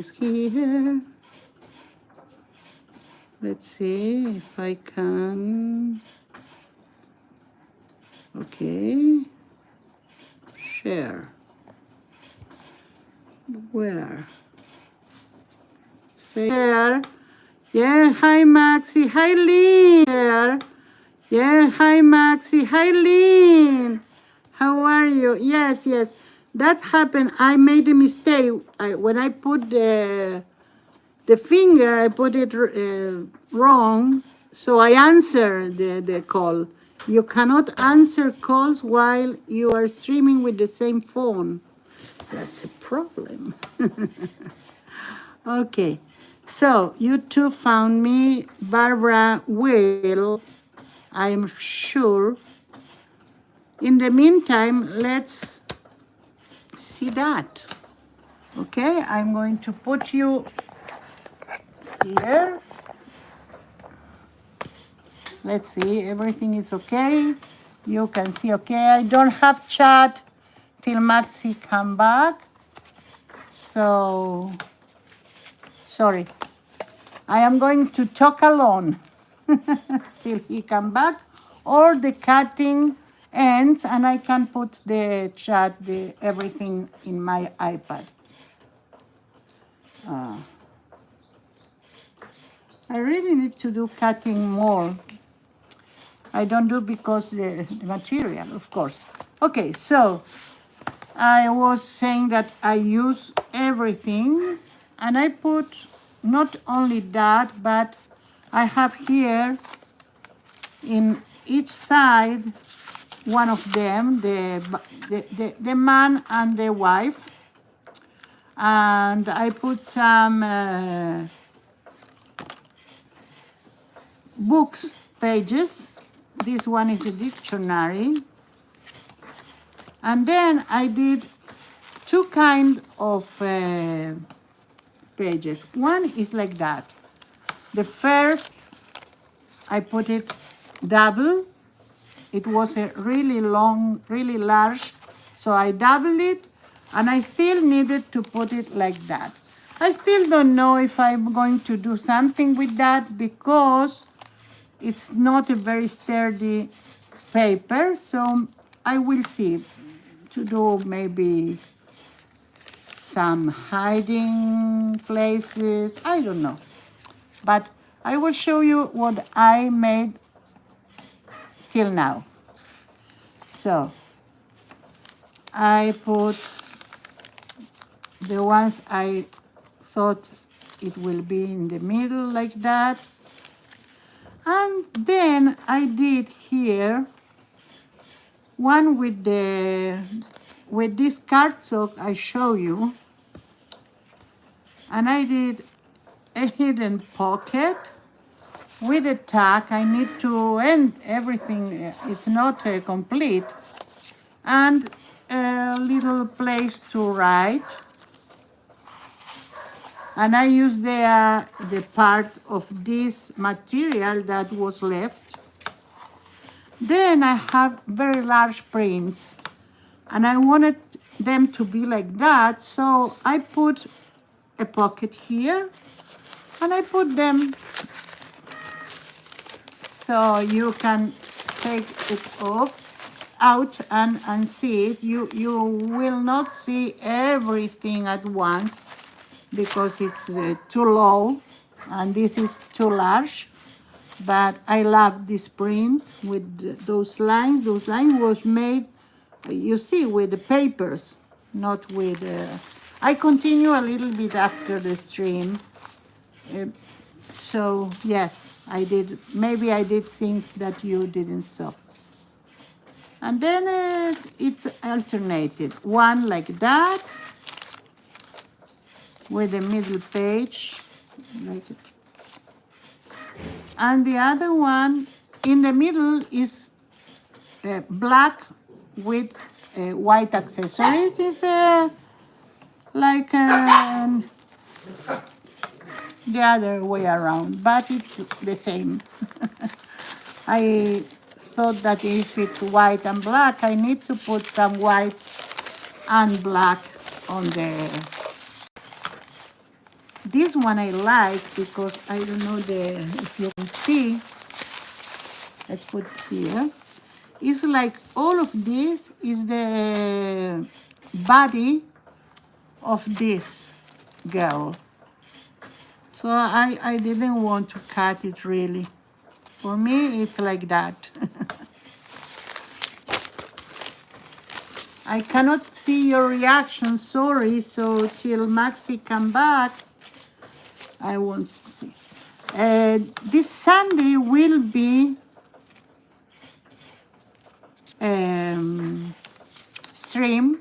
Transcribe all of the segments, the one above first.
Is here. Let's see if I can. Okay. Share. Where? Share. Yeah, hi Maxi. Hi Lynn. Share. Yeah, hi Maxi. Hi Lynn. How are you? Yes, yes. That happened. I made a mistake. When I put the finger, I put it wrong. So I answered the call. You cannot answer calls while you are streaming with the same phone. That's a problem. Okay. So you two found me. Barbara will, I'm sure. In the meantime, let's see that. Okay, I'm going to put you here. Let's see, everything is okay. You can see, okay, I don't have chat till Maxi come back. So, sorry. I am going to talk alone till he come back, or the cutting ends and I can put the chat, everything in my iPad. I really need to do cutting more. I don't do because the material, of course. Okay, so I was saying that I use everything, and I put not only that, but I have here in each side one of them, the man and the wife, and I put some books pages. This one is a dictionary. And then I did two kind of pages. One is like that. The first, I put it double. It was a really long, really large, so I doubled it, and I still needed to put it like that. I still don't know if I'm going to do something with that because it's not a very sturdy paper, so I will see to do maybe some hiding places, I don't know. But I will show you what I made till now. So I put the ones I thought it will be in the middle like that. And then I did here one with this cardstock I show you, and I did a hidden pocket with a tag. I need to end everything, it's not complete, and a little place to write. And I use the part of this material that was left. Then I have very large prints, and I wanted them to be like that, so I put a pocket here, and I put them so you can take it out and see it. You will not see everything at once because it's too low, and this is too large. But I love this print with those lines. Those lines was made, you see, with the papers, not with... I continue a little bit after the stream. So, yes, I did. Maybe I did things that you didn't saw. And then it's alternated. One like that, with the middle page, like it. And the other one in the middle is black with white accessories. It's like the other way around, but it's the same. I thought that if it's white and black, I need to put some white and black on the This one I like because I don't know if you can see. Let's put here. It's like all of this is the body of this girl. So I didn't want to cut it really. For me, it's like that. I cannot see your reaction, sorry. So till Maxi come back, I won't see. This Sunday will be stream,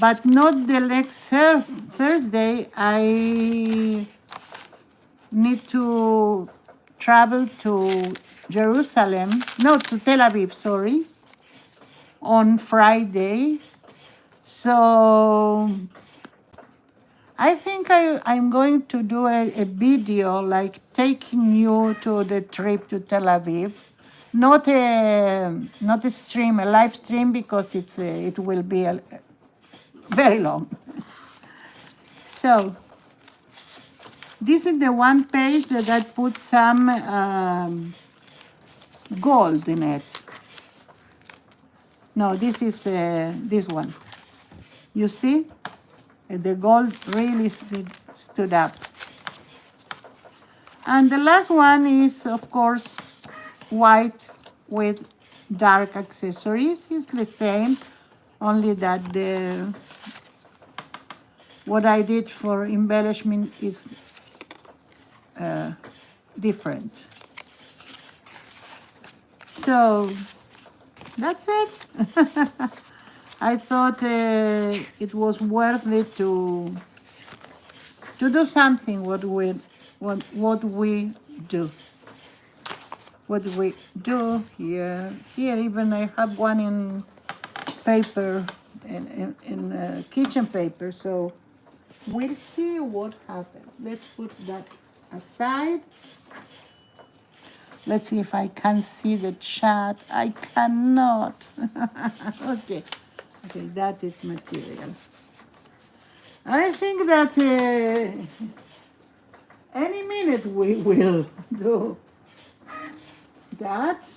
but not the next Thursday. I need to travel to Jerusalem, no, to Tel Aviv, sorry, on Friday. So I think I'm going to do a video like taking you to the trip to Tel Aviv. Not a stream, a live stream, because it will be very long. So this is the one page that I put some gold in it. No, this is this one. You see? The gold really stood up. And the last one is, of course, white with dark accessories. It's the same, only that what I did for embellishment is different. So that's it. I thought it was worth it to do something what we do. What we do here. Here even I have one in paper, in kitchen paper. So we'll see what happens. Let's put that aside. Let's see if I can see the chat. I cannot. Okay, that is material. I think that any minute we will do that.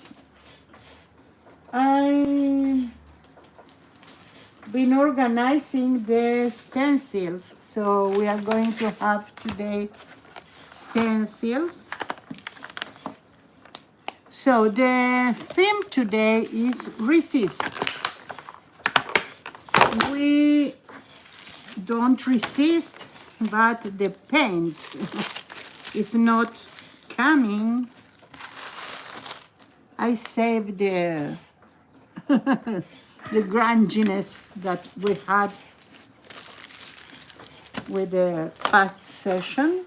I've been organizing the stencils, so we are going to have today stencils. So the theme today is resist. We don't resist, but the paint is not coming. I saved the the grunginess that we had with the past session.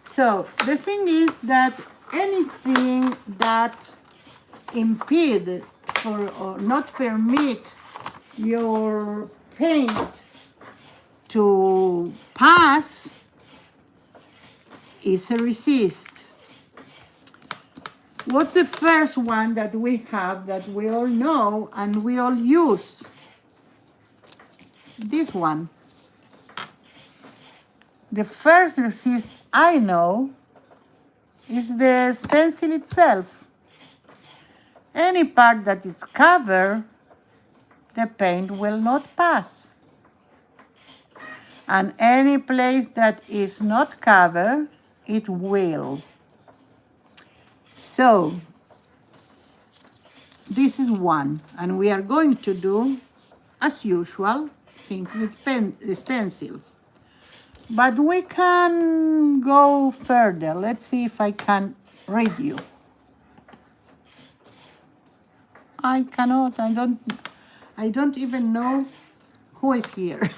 So the thing is that anything that impede or not permit your paint to pass is a resist. What's the first one that we have that we all know and we all use? This one. The first resist I know is the stencil itself. Any part that is covered, the paint will not pass. And any place that is not covered, it will. So, this is one, and we are going to do, as usual, things with stencils. But we can go further. Let's see if I can read you. I cannot, I don't even know who is here.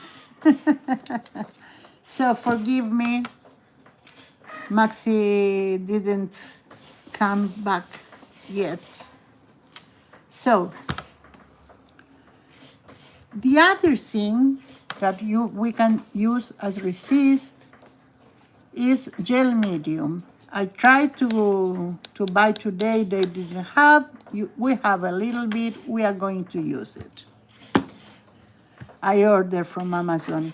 So forgive me, Maxi didn't come back yet. So the other thing that we can use as resist is gel medium. I tried to buy today, they didn't have. We have a little bit, we are going to use it. I ordered from Amazon.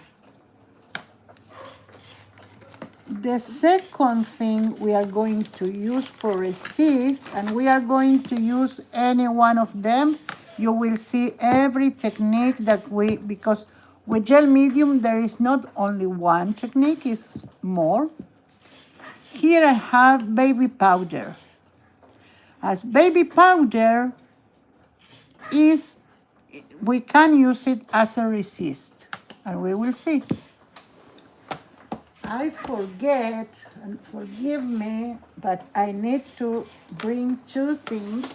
The second thing we are going to use for resist, and we are going to use any one of them. You will see every technique that because with gel medium there is not only one technique, it's more. Here I have baby powder. As baby powder we can use it as a resist, and we will see. I forget, and forgive me, but I need to bring two things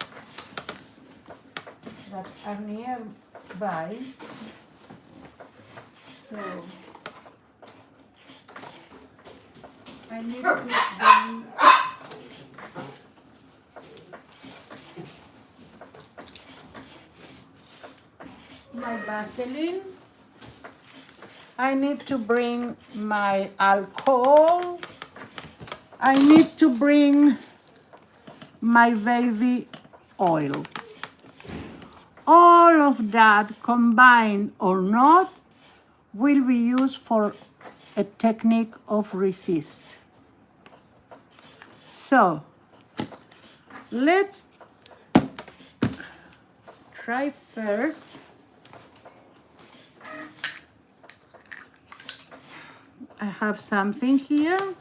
that are nearby. So I need to bring my Vaseline. I need to bring my alcohol. I need to bring my baby oil. All of that, combined or not, will be used for a technique of resist. So let's try first. I have something here,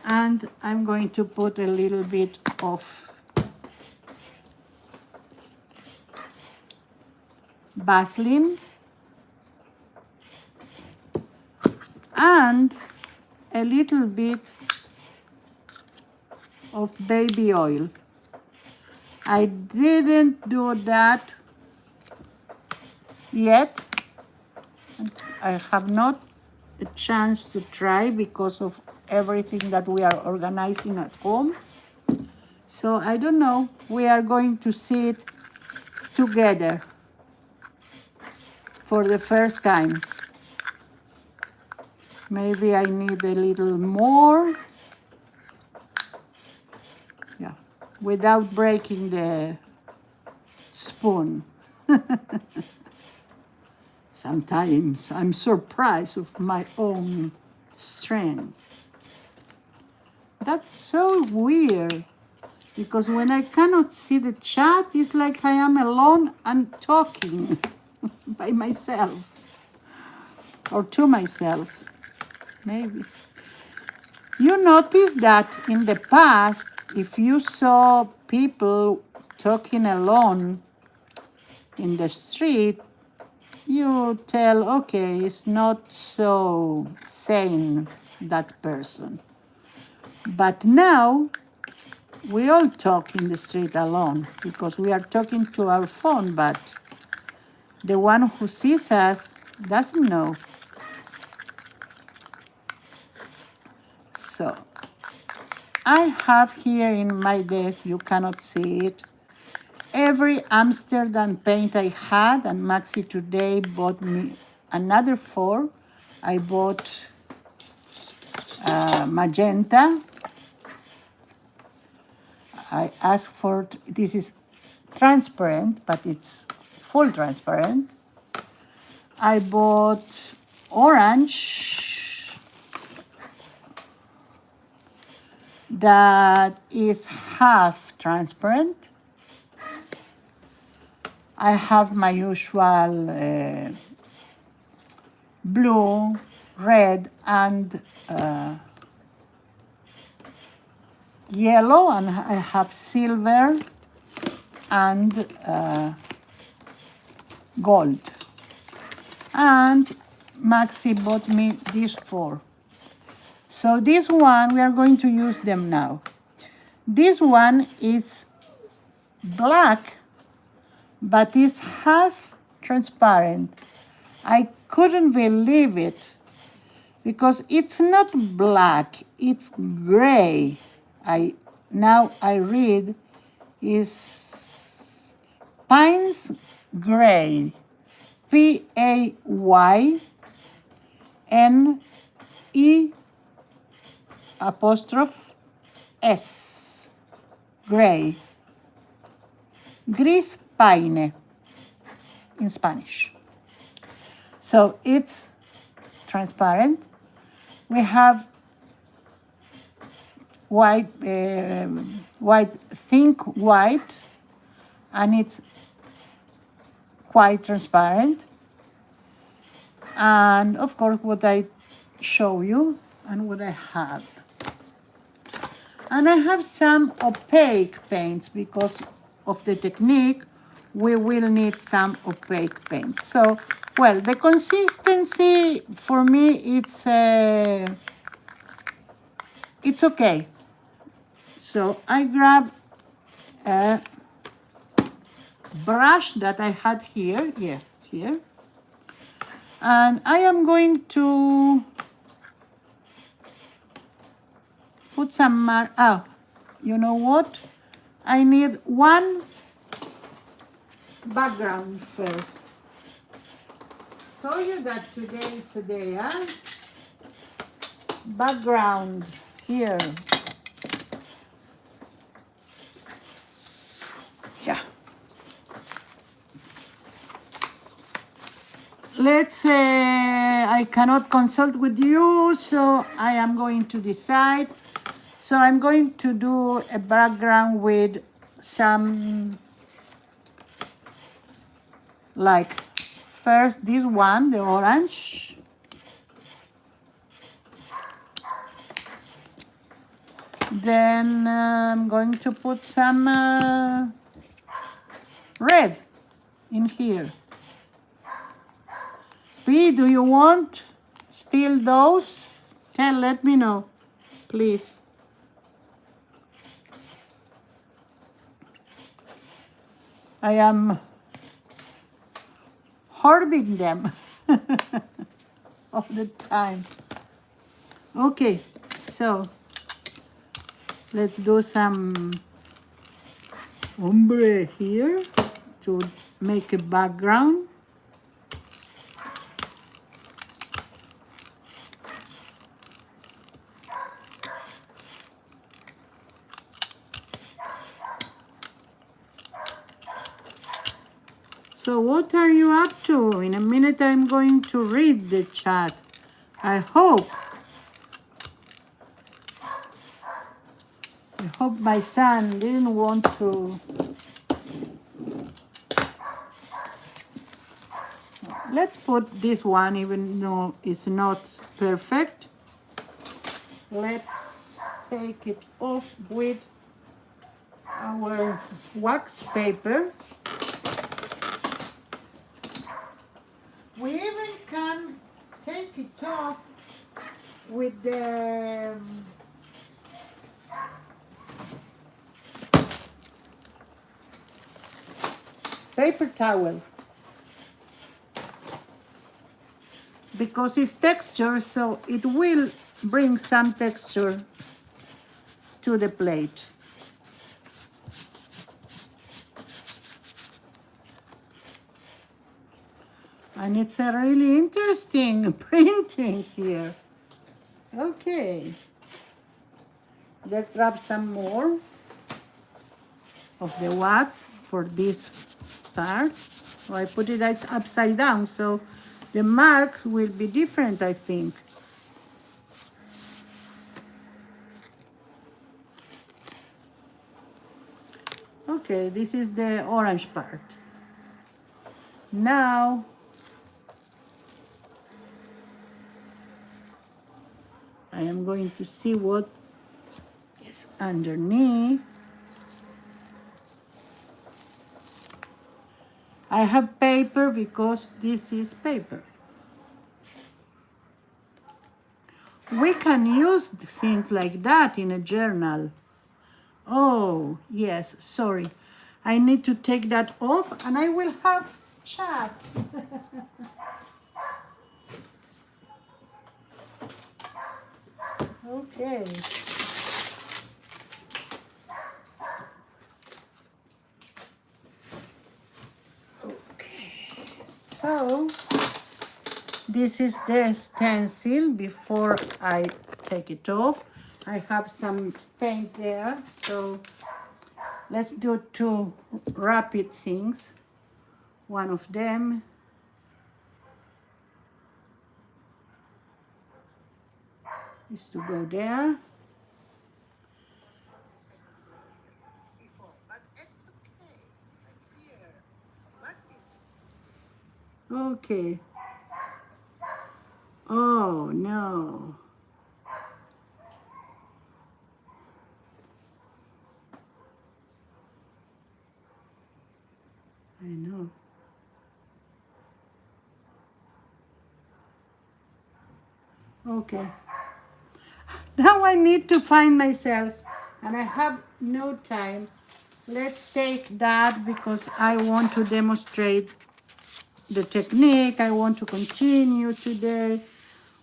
and I'm going to put a little bit of Vaseline and a little bit of baby oil. I didn't do that yet. I have not a chance to try because of everything that we are organizing at home. So I don't know. We are going to see it together for the first time. Maybe I need a little more. Yeah, without breaking the spoon. Sometimes I'm surprised of my own strength. That's so weird, because when I cannot see the chat, it's like I am alone and talking by myself, or to myself, maybe. You notice that in the past, if you saw people talking alone in the street, you tell, okay, it's not so sane, that person. But now, we all talk in the street alone because we are talking to our phone, but the one who sees us doesn't know. So, I have here in my desk, you cannot see it, every Amsterdam paint I had, and Maxi today bought me another 4. I bought magenta. I asked for, this is transparent, but it's full transparent. I bought orange that is half transparent. I have my usual blue, red, and yellow, and I have silver and gold. And Maxi bought me these 4. So this one, we are going to use them now. This one is black, but it's half transparent. I couldn't believe it, because it's not black, it's gray. Now I read is Pines Gray, PAYNE'(S), gray. Gris paine in Spanish. So it's transparent, We have white, think white, and it's quite transparent. And of course, what I show you and what I have. And I have some opaque paints because of the technique. We will need some opaque paints. So, well, the consistency for me, it's okay. So I grab a brush that I had here, yes, here. And I am going to put some, you know what? I need one background first. Told you that today it's a day, huh? Background here. Yeah. Let's say I cannot consult with you, so I am going to decide. So I'm going to do a background with some, like, first this one, the orange. Then I'm going to put some red in here. P, do you want still those? Let me know, please. I am hoarding them all the time. Okay, so let's do some ombre here to make a background. So what are you up to? In a minute I'm going to read the chat. I hope my son didn't want to. Let's put this one, even though it's not perfect. Let's take it off with our wax paper. We even can take it off with the paper towel because it's texture, so it will bring some texture to the plate. And it's a really interesting printing here. Okay. Let's grab some more of the wax for this part. So I put it upside down, so the marks will be different, I think. Okay, this is the orange part. Now, I am going to see what is underneath. I have paper because this is paper. We can use things like that in a journal. Oh, yes, sorry. I need to take that off and I will have chat. Okay. So this is the stencil before I take it off. I have some paint there, so let's do two rapid things. One of them. is to go there. Okay. Oh no. I know. Okay. Now I need to find myself and I have no time. Let's take that because I want to demonstrate the technique. I want to continue today.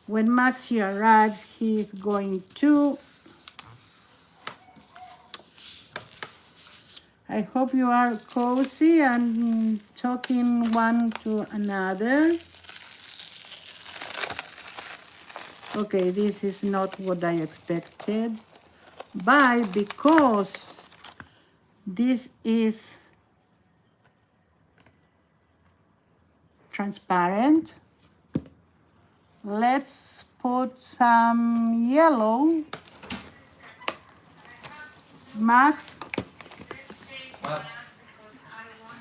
When Maxi arrives, he is going to. I hope you are cozy and talking one to another. Okay, this is not what I expected. But because this is transparent, let's put some yellow. Max,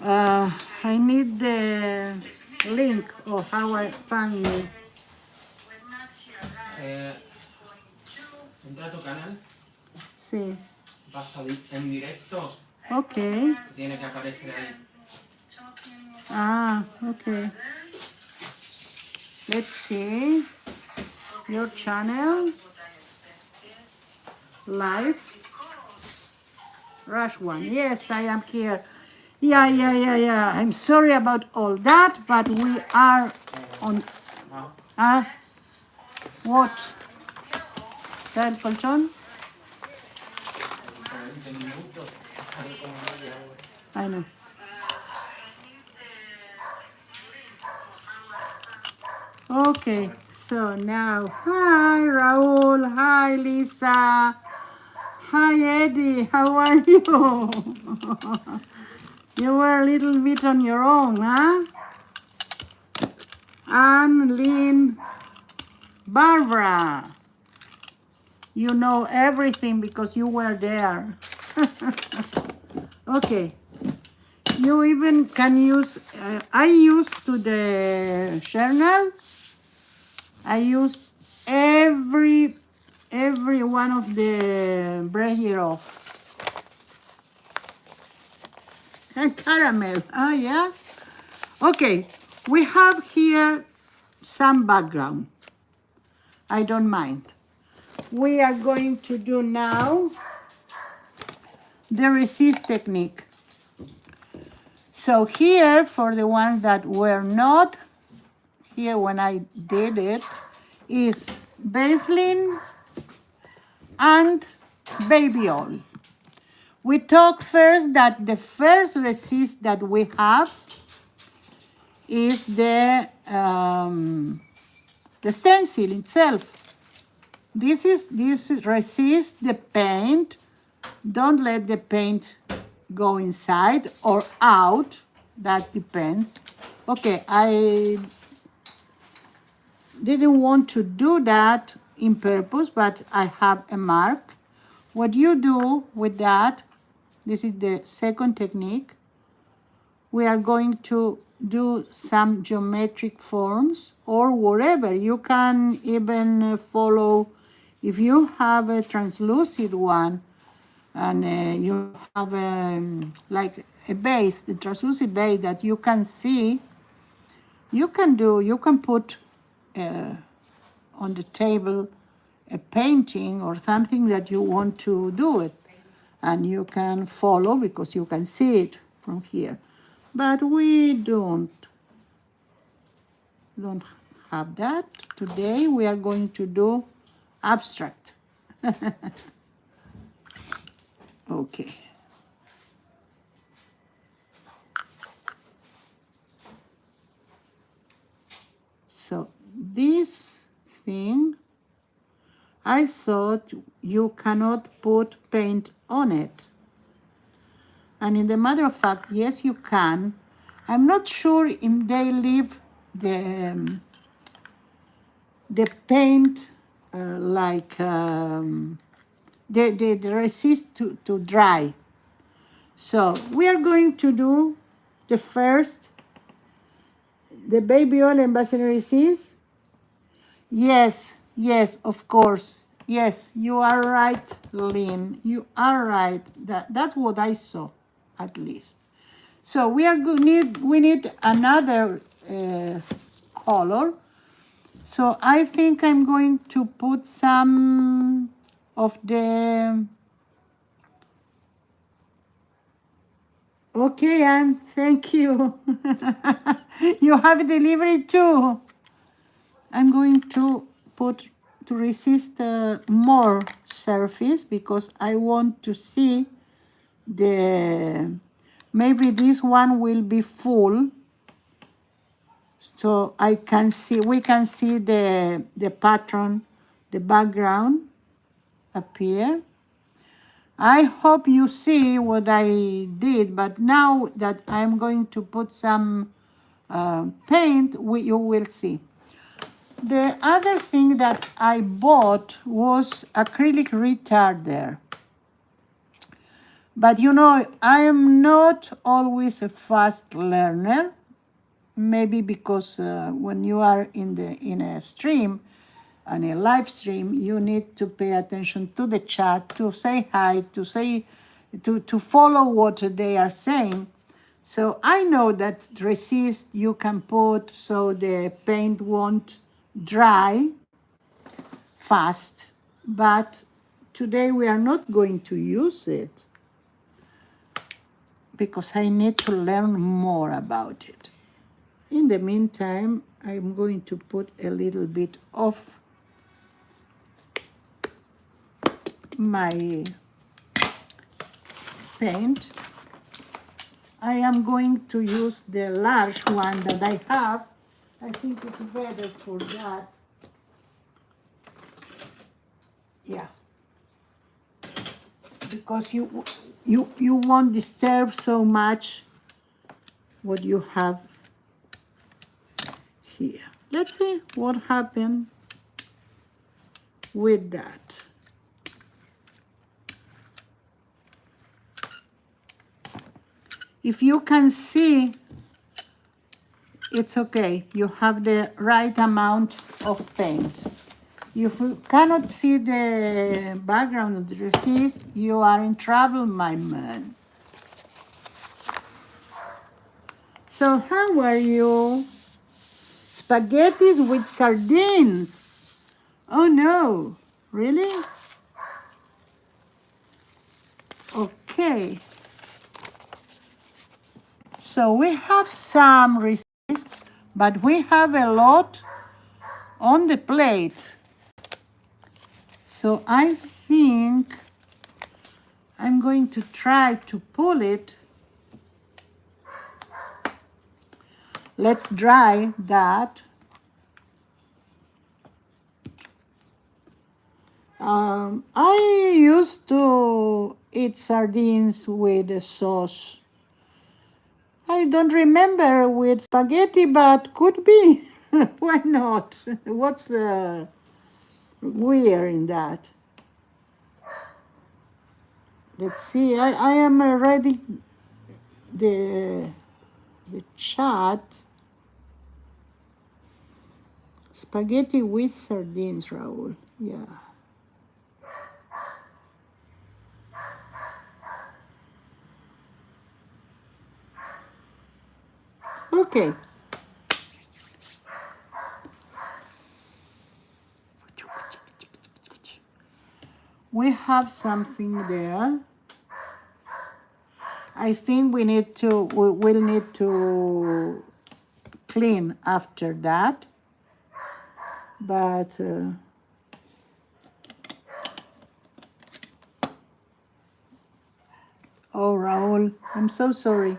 I need the link of how I found it. Entra a tu canal, Sí. vas a en directo, Okay. tiene que aparecer ahí. Ah, okay. Let's see. Your channel. Live. Rush one. Yes, I am here. Yeah. I'm sorry about all that, but we are on. What? ¿El colchón? I know. Okay, so now, hi Raul, hi Lisa, hi Eddie, how are you? You were a little bit on your own, huh? Anne, Lynn, Barbara, you know everything because you were there. Okay, you even can use, I used to the journal, I used every one of the brazier off. And caramel, oh yeah? Okay, we have here some background. I don't mind. We are going to do now the resist technique. So here, for the ones that were not here when I did it, is Vaseline and baby oil. We talk first that the first resist that we have is the stencil itself. This resist the paint. Don't let the paint go inside or out. That depends. Okay, I didn't want to do that in purpose, but I have a mark. What you do with that, this is the second technique. We are going to do some geometric forms or whatever. You can even follow, if you have a translucent one and you have like a base, the translucent base that you can see, you can put on the table a painting or something that you want to do it. And you can follow because you can see it from here. But we don't have that. Today we are going to do abstract. Okay. So this thing, I thought you cannot put paint on it. And in the matter of fact, yes, you can. I'm not sure if they leave the paint they resist to dry. So we are going to do the first, the baby oil and basil resist. Yes, yes, of course. Yes, you are right, Lynn. You are right. That's what I saw, at least. So we need another color. So I think I'm going to put some of the. Okay, Anne, thank you. You have delivery too. I'm going to put to resist more surface because I want to see the, maybe this one will be full, so I can see, we can see the pattern, the background appear. I hope you see what I did, but now that I'm going to put some paint, you will see. The other thing that I bought was acrylic retarder. But you know, I am not always a fast learner, maybe because when you are in a stream, on a live stream, you need to pay attention to the chat, to say hi, to follow what they are saying. So I know that resist you can put so the paint won't dry fast, but today we are not going to use it because I need to learn more about it. In the meantime, I'm going to put a little bit of my paint. I am going to use the large one that I have. I think it's better for that. Yeah. Because you won't disturb so much what you have here. Let's see what happened with that. If you can see, it's okay. You have the right amount of paint. If you cannot see the background of the resist, you are in trouble, my man. So how are you? Spaghettis with sardines. Oh no, really? Okay. So we have some resist, but we have a lot on the plate. So I think I'm going to try to pull it. Let's dry that. I used to eat sardines with a sauce. I don't remember with spaghetti, but could be. Why not? What's the weird in that? Let's see. I am ready. The chat. Spaghetti with sardines, Raul. Yeah. Okay. We have something there. I think we will need to clean after that. But oh, Raul, I'm so sorry.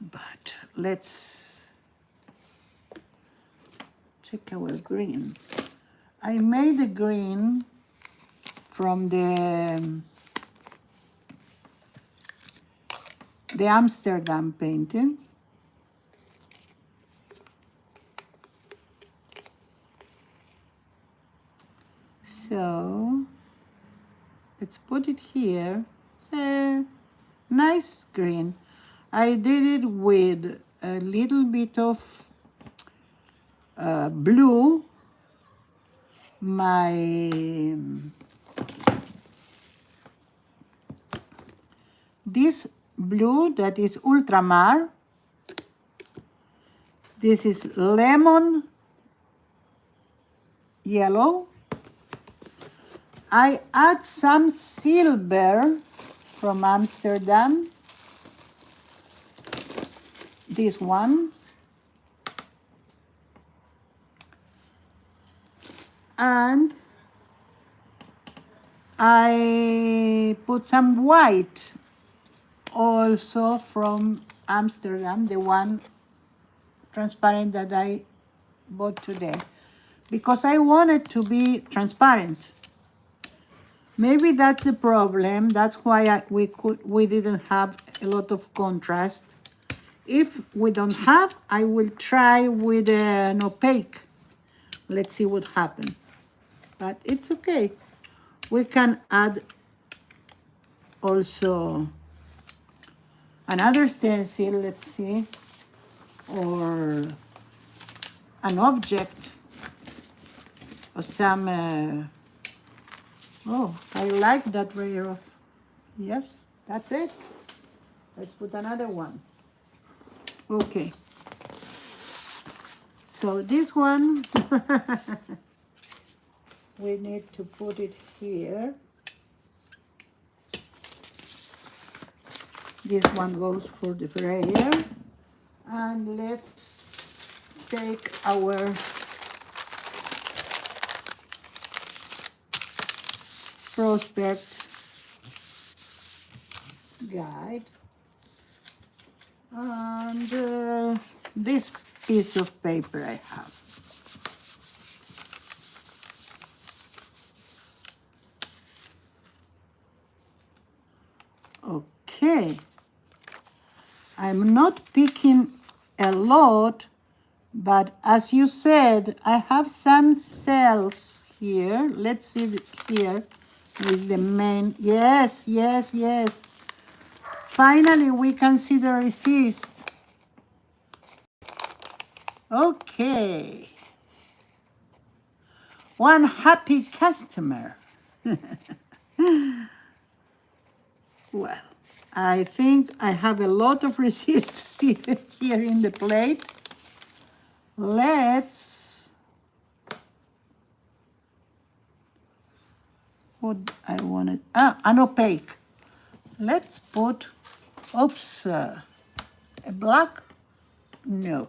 But let's check our green. I made a green from the Amsterdam paintings. So let's put it here. It's a nice green. I did it with a little bit of blue. This blue that is ultramar. This is lemon yellow. I add some silver from Amsterdam. This one. And I put some white also from Amsterdam, the one transparent that I bought today, because I want it to be transparent. Maybe that's the problem. That's why we didn't have a lot of contrast. If we don't have, I will try with an opaque. Let's see what happens. But it's okay. We can add also another stencil, let's see, or an object or some, oh, I like that layer of, yes, that's it. Let's put another one. Okay. So this one, we need to put it here. This one goes for the brayer. And let's take our prospect guide and this piece of paper I have. Okay, I'm not picking a lot, but as you said, I have some cells here. Let's see here with the main, yes, yes, yes. Finally, we can see the resist. Okay. One happy customer. Well, I think I have a lot of resist here in the plate. Let's, what I wanted, an opaque. Let's put, oops, a black, no.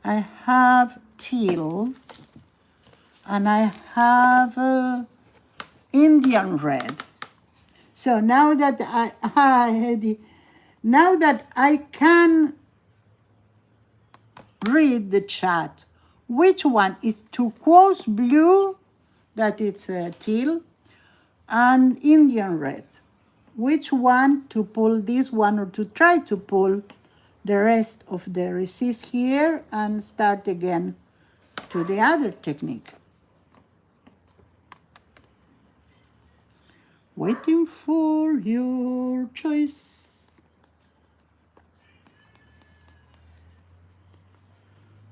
I have teal, and I have Indian red. So now that now that I can read the chat, which one is turquoise blue, that it's teal, and Indian red. Which one to pull this one or to try to pull the rest of the resist here and start again to the other technique. Waiting for your choice.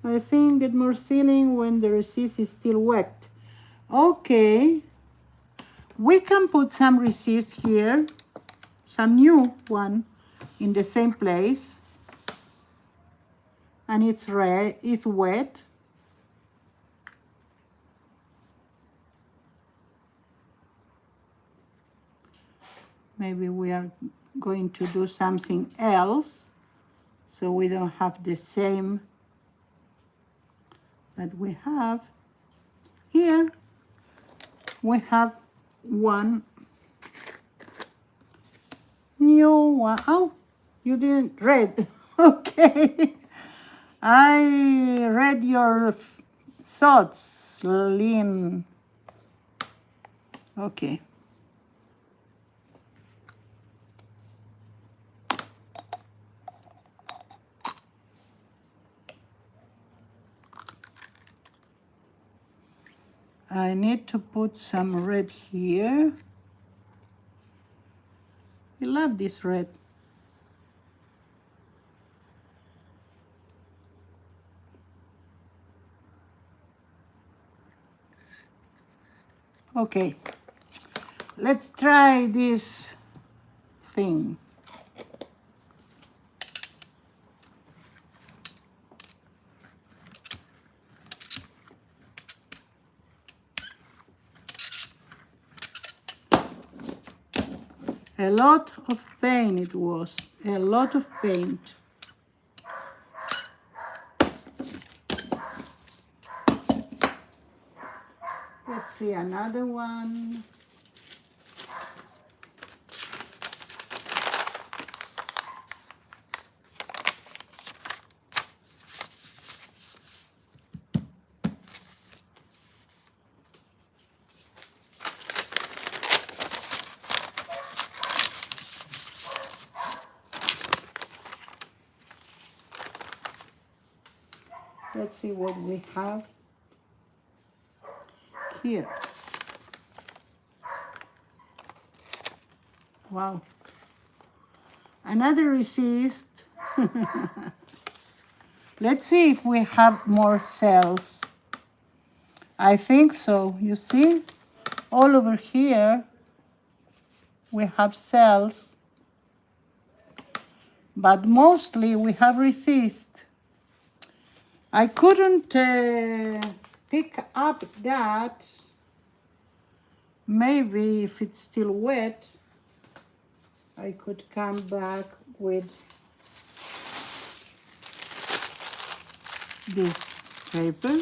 I think get more sealing when the resist is still wet. Okay. We can put some resist here, some new one in the same place. And it's red, it's wet. Maybe we are going to do something else so we don't have the same that we have. Here we have one new one. Oh, you didn't read. Okay. I read your thoughts, Lynn. Okay. I need to put some red here. I love this red. Okay, let's try this thing. A lot of paint it was, a lot of paint. Let's see another one. Let's see what we have here. Wow. Another resist. Let's see if we have more cells. I think so. You see, all over here we have cells, but mostly we have resist. I couldn't pick up that. Maybe if it's still wet, I could come back with this paper.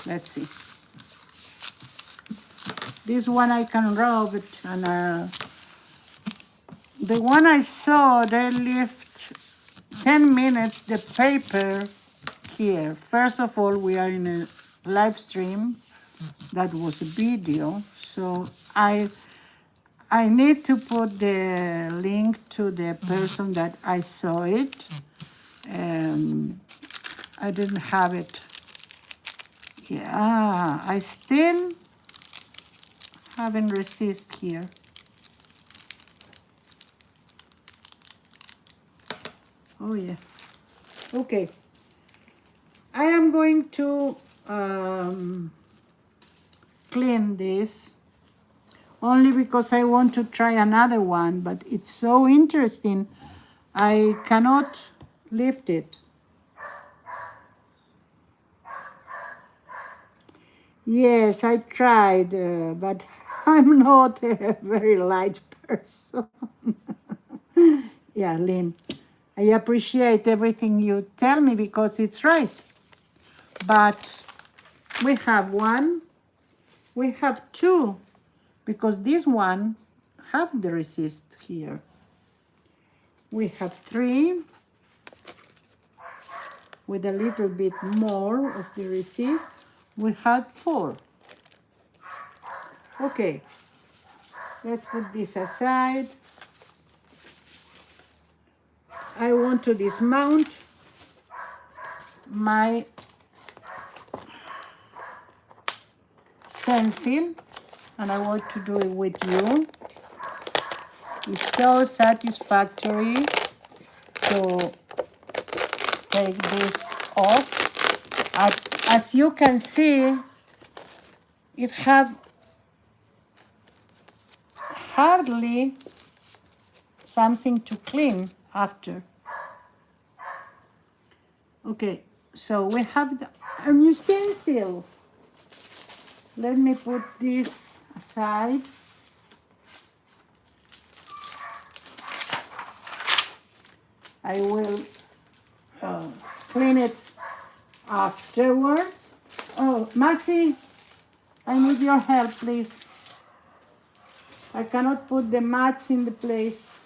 Let's see. This one I can rub it, and the one I saw, they left 10 minutes the paper here. First of all, we are in a live stream. That was a video, so I need to put the link to the person that I saw it. I didn't have it. Yeah, I still haven't resist here. Oh yeah. Okay. I am going to clean this only because I want to try another one, but it's so interesting. I cannot lift it. Yes, I tried, but I'm not a very light person. Yeah, Lynn, I appreciate everything you tell me because it's right. But we have one, we have two, because this one have the resist here. We have three with a little bit more of the resist. We have four. Okay, let's put this aside. I want to dismount my stencil, and I want to do it with you. It's so satisfactory to take this off. As you can see, it have hardly something to clean after. Okay, so we have a new stencil. Let me put this aside. I will clean it afterwards. Oh, Maxi, I need your help, please. I cannot put the mats in the place.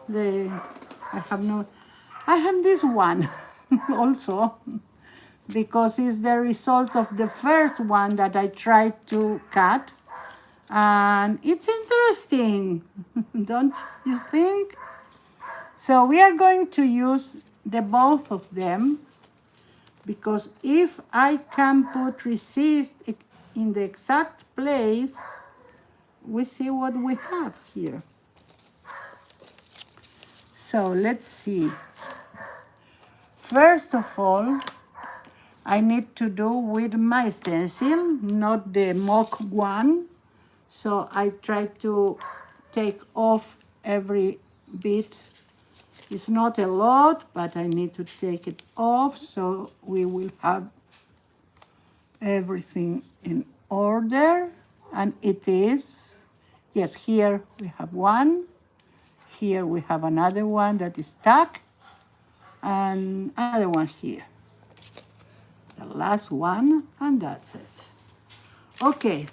I have this one also, because it's the result of the first one that I tried to cut. And it's interesting, don't you think? So we are going to use the both of them. because if I can put resist in the exact place, we see what we have here. So let's see. First of all, I need to do with my stencil, not the mock one. So I try to take off every bit. It's not a lot, but I need to take it off so we will have everything in order. And it is, yes, here we have one. Here we have another one that is stuck. And another one here. The last one, and that's it. Okay,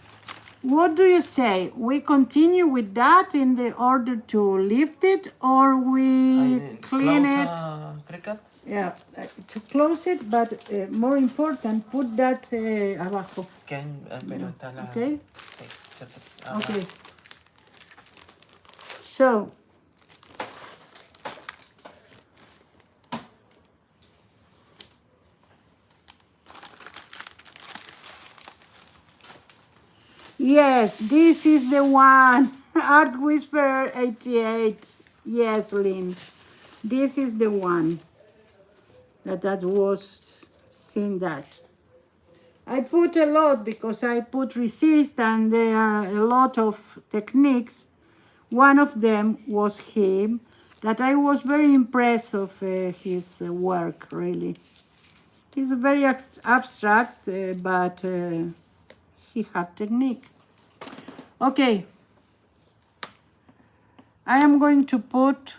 what do you say? We continue with that in the order to lift it, or we clean it? Crec que... Yeah, to close it, but more important, put that abajo. Pero está la... Okay? Sí, Okay. So, yes, this is the one. Art Whisperer 88. Yes, Lynn. This is the one that was seen that. I put a lot because I put resist and there are a lot of techniques. One of them was him, that I was very impressed of his work, really. He's very abstract, but he had technique. Okay. I am going to put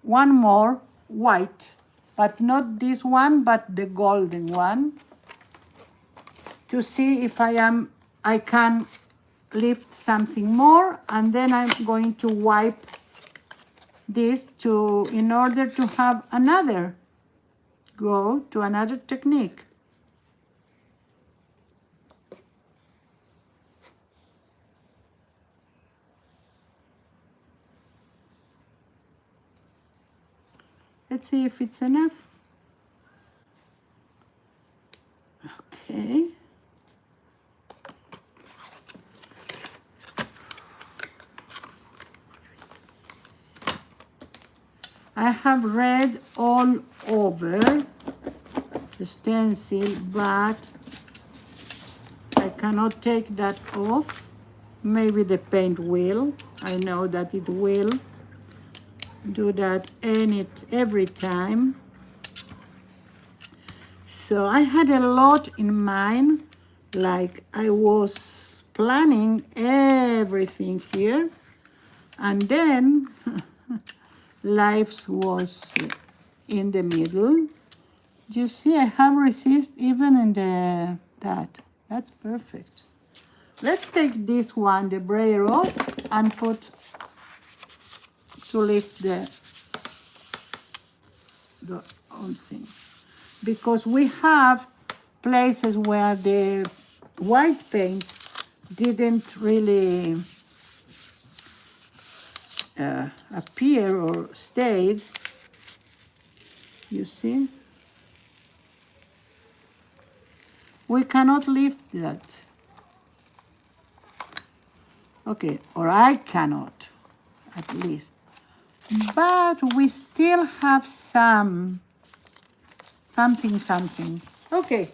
one more white, but not this one, but the golden one, to see if I can lift something more, and then I'm going to wipe this in order to have another go to another technique. Let's see if it's enough. Okay. I have read all over the stencil, but I cannot take that off. Maybe the paint will. I know that it will do that every time. So I had a lot in mind, like I was planning everything here, and then life was in the middle. You see, I have resist even in that. That's perfect. Let's take this one, the brayer, off and put to lift the whole thing. Because we have places where the white paint didn't really appear or stayed. You see? We cannot lift that. Okay, or I cannot, at least. But we still have something. Okay,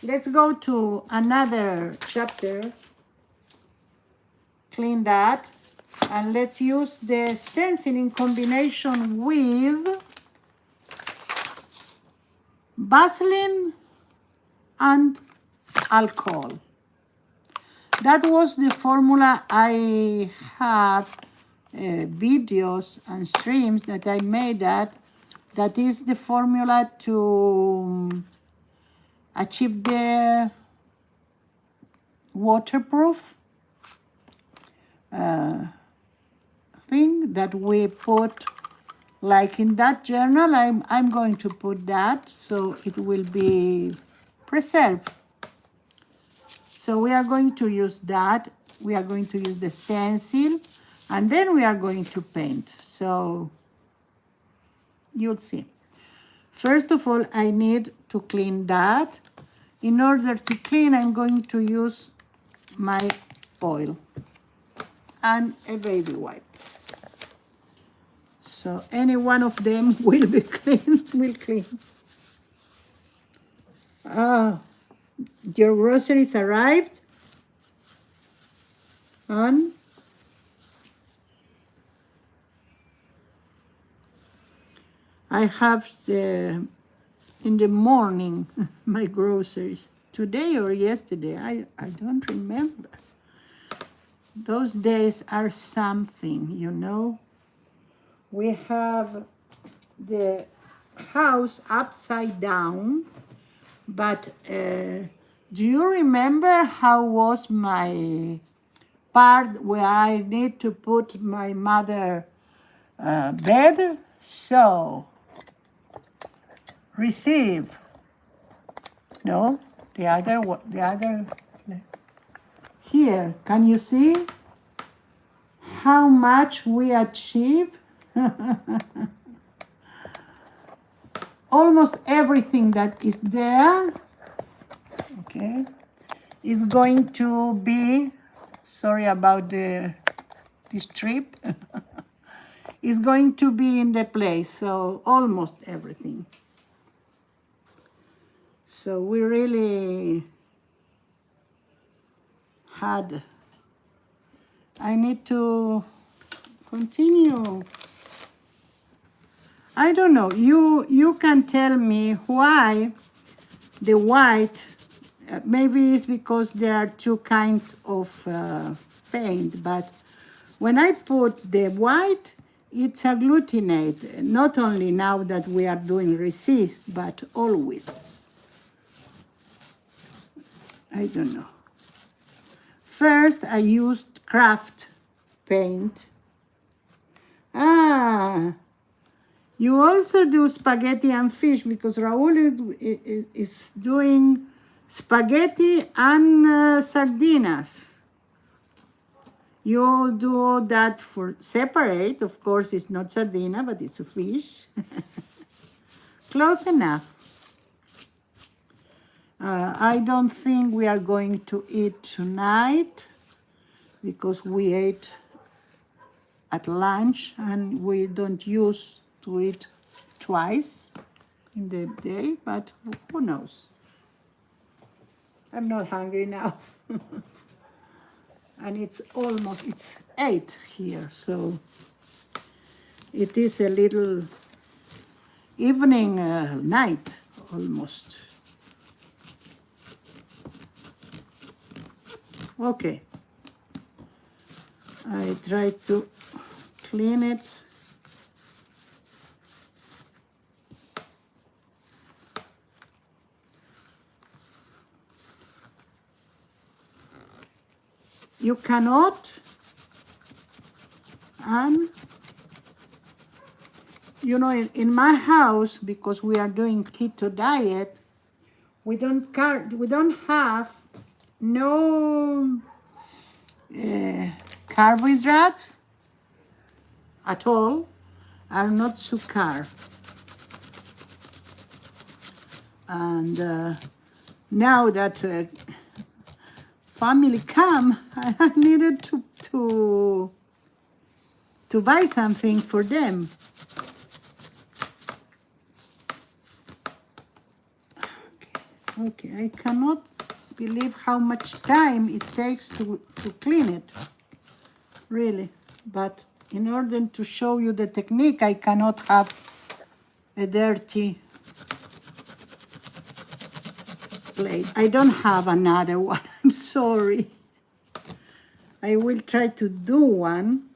let's go to another chapter. Clean that. And let's use the stencil in combination with Vaseline and alcohol. That was the formula. I have videos and streams that I made that is the formula to achieve the waterproof thing that we put, like in that journal. I'm going to put that so it will be preserved. So we are going to use that. We are going to use the stencil, and then we are going to paint. So you'll see. First of all, I need to clean that. In order to clean, I'm going to use my oil and a baby wipe. So any one of them will be clean, will clean. Your groceries arrived, and I have in the morning my groceries. Today or yesterday, I don't remember. Those days are something, you know. We have the house upside down, but do you remember how was my part where I need to put my mother bed? So, receive. No, the other, here, can you see how much we achieve? Almost everything that is there, okay, is going to be, sorry about this trip, is going to be in the place, so almost everything. So we really had, I need to continue. I don't know, you can tell me why the white, maybe it's because there are two kinds of paint, but when I put the white, it's agglutinate, not only now that we are doing resist, but always. I don't know. First, I used craft paint. You also do spaghetti and fish, because Raul is doing spaghetti and sardinas. You do that for separate. Of course, it's not sardina, but it's a fish. Close enough. I don't think we are going to eat tonight, because we ate at lunch and we don't use to eat twice in the day, but who knows? I'm not hungry now. And it's 8 here, so it is a little evening, night almost. Okay, I try to clean it. You cannot, and you know, in my house, because we are doing keto diet, we don't have no carbohydrates at all, are not sugar. And now that family come, I needed to buy something for them. Okay, I cannot believe how much time it takes to clean it, really. But in order to show you the technique, I cannot have a dirty plate. I don't have another one, I'm sorry. I will try to do one,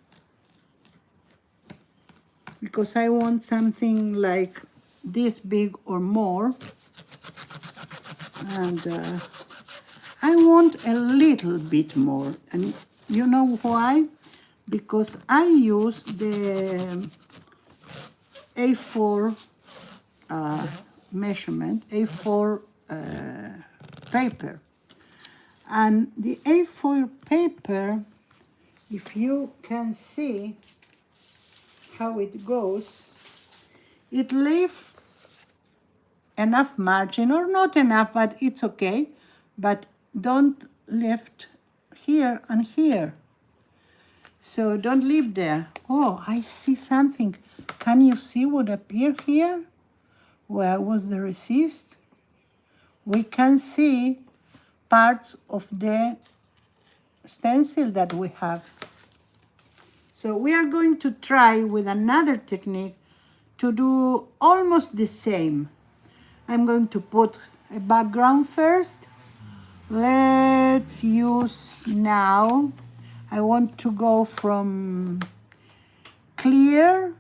because I want something like this big or more. And I want a little bit more. And you know why? Because I use the A4 measurement, A4 paper. And the A4 paper, if you can see how it goes, it leaves enough margin, or not enough, but it's okay. But don't left here and here. So don't leave there. Oh, I see something. Can you see what appeared here? Where was the resist? We can see parts of the stencil that we have. So we are going to try with another technique to do almost the same. I'm going to put a background first. Let's use now, I want to go from clear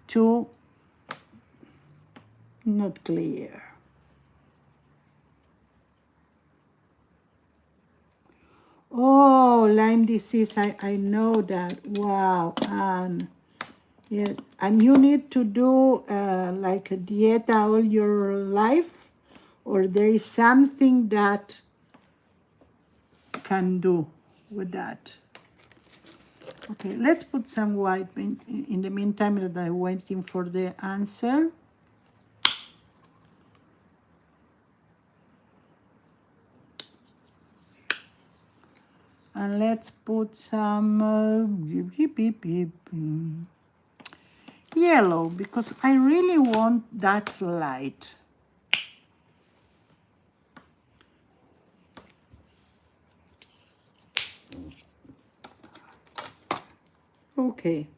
to not clear. Oh, Lyme disease, I know that. Wow. Yeah, and you need to do like a dieta all your life, or there is something that can do with that. Okay, let's put some white in the meantime that I'm waiting for the answer. And let's put some yellow, because I really want that light. Okay.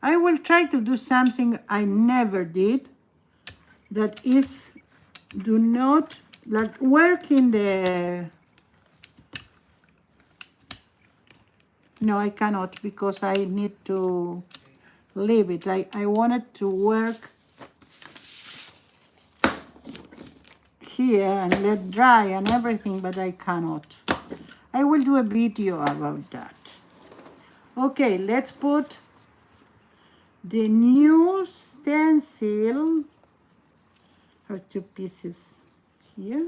I will try to do something I never did. That is, do not like work in the... No, I cannot, because I need to leave it. I wanted to work here and let dry and everything, but I cannot. I will do a video about that. Okay, let's put the new stencil. I have 2 pieces here.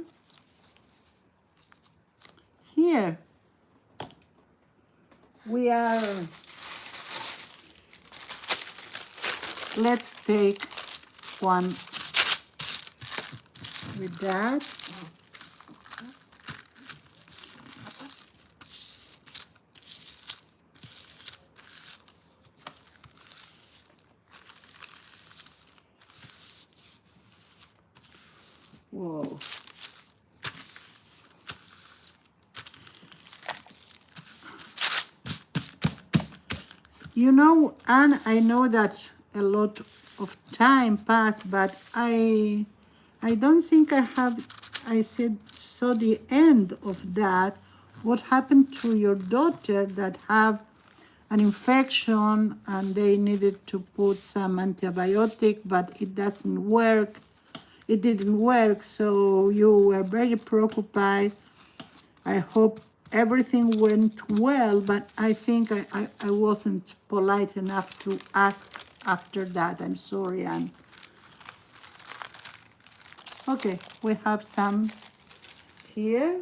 Here we are. Let's take one with that. Whoa. You know, Anne, I know that a lot of time passed, but I don't think I saw the end of that. What happened to your daughter that have an infection and they needed to put some antibiotic, but it doesn't work. It didn't work, so you were very preoccupied. I hope everything went well, but I think I wasn't polite enough to ask after that. I'm sorry, Anne. Okay, we have some here.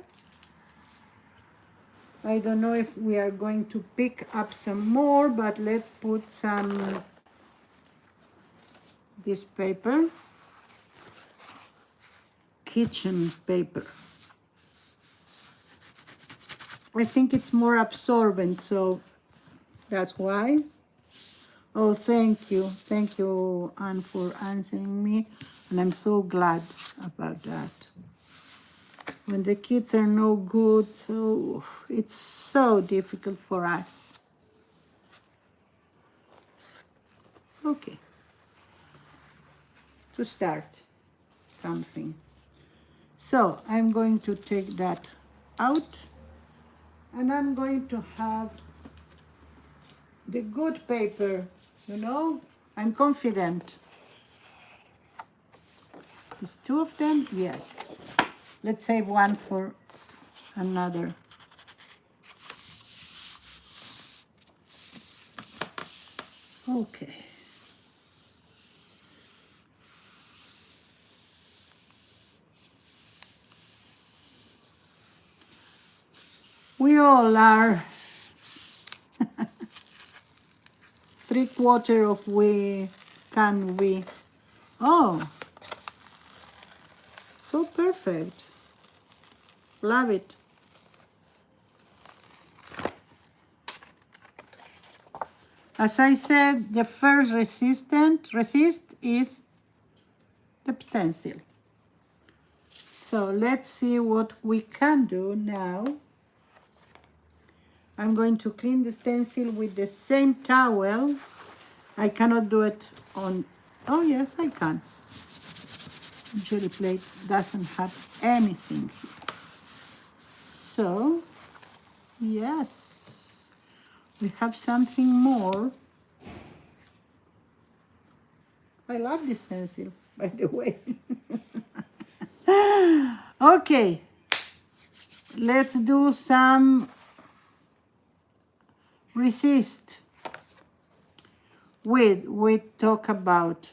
I don't know if we are going to pick up some more, but let's put some, this paper, kitchen paper. I think it's more absorbent, so that's why. Oh, thank you. Thank you, Anne, for answering me. And I'm so glad about that. When the kids are no good, oh, it's so difficult for us. Okay. To start something. So I'm going to take that out. And I'm going to have the good paper, you know. I'm confident. There's 2 of them? Yes. Let's save one for another. Okay. We all are 3/4 of we can we Oh, so perfect. Love it. As I said, the first resist is the stencil. So let's see what we can do now. I'm going to clean the stencil with the same towel. I cannot do it on, oh yes, I can. Jelly plate doesn't have anything here. So, yes, we have something more. I love this stencil, by the way. Okay, let's do some resist. We talk about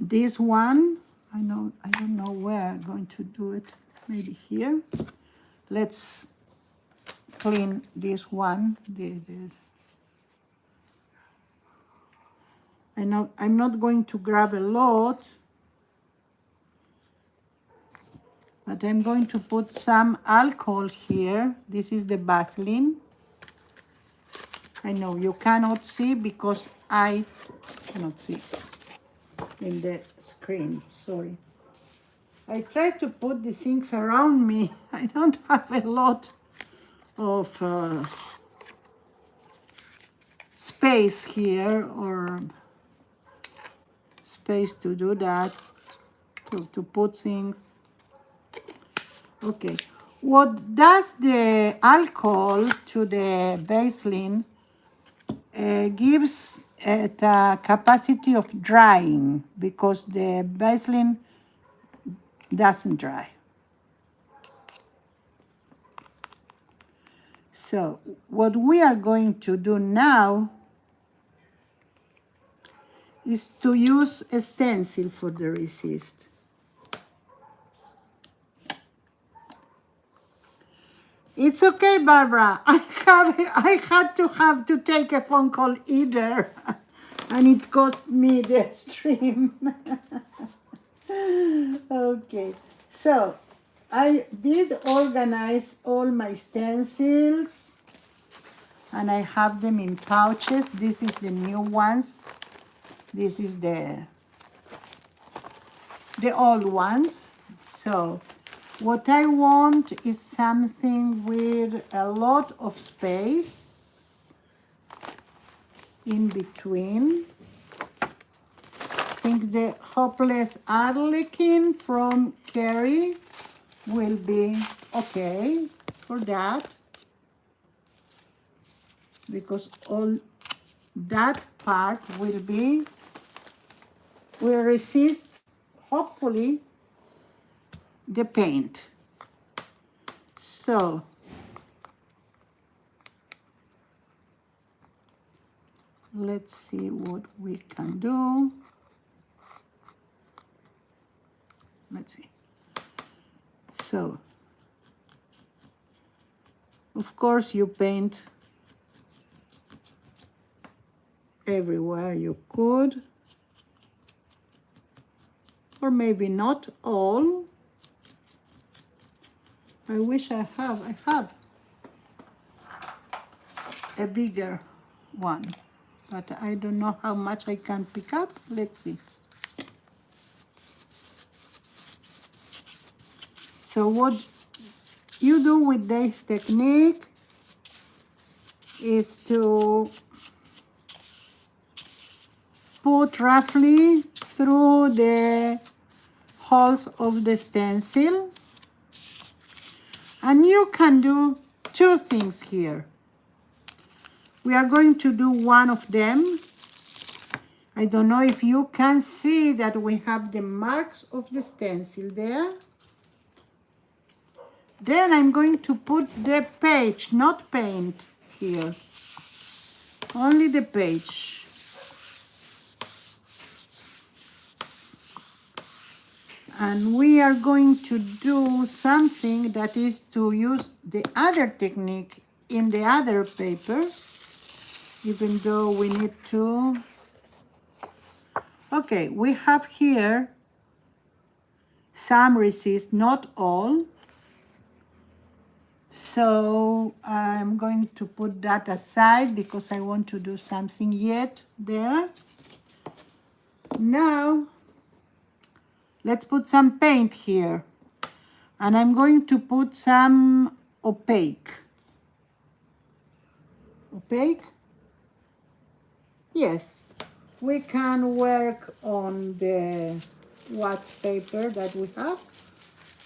this one. I don't know where I'm going to do it. Maybe here. Let's clean this one. I'm not going to grab a lot, but I'm going to put some alcohol here. This is the Vaseline. I know you cannot see because I cannot see in the screen, sorry. I try to put the things around me. I don't have a lot of space here, or space to do that, to put things. Okay, what does the alcohol to the Vaseline gives it a capacity of drying, because the Vaseline doesn't dry. So what we are going to do now is to use a stencil for the resist. It's okay, Barbara. I had to take a phone call either, and it cost me the stream. Okay, so I did organize all my stencils, and I have them in pouches. This is the new ones. This is the old ones. So what I want is something with a lot of space in between. I think the Hopeless Arlequin from Carrie will be okay for that, because all that part will resist, hopefully, the paint. So let's see what we can do. Let's see. So, of course, you paint everywhere you could, or maybe not all. I wish I have a bigger one, but I don't know how much I can pick up. Let's see. So what you do with this technique is to put roughly through the holes of the stencil, and you can do two things here. We are going to do one of them. I don't know if you can see that we have the marks of the stencil there. Then I'm going to put the page, not paint, here. Only the page. And we are going to do something that is to use the other technique in the other paper, even though we need to Okay, we have here some resist, not all. So I'm going to put that aside because I want to do something yet there. Now, let's put some paint here. And I'm going to put some opaque. Opaque? Yes. We can work on the wax paper that we have,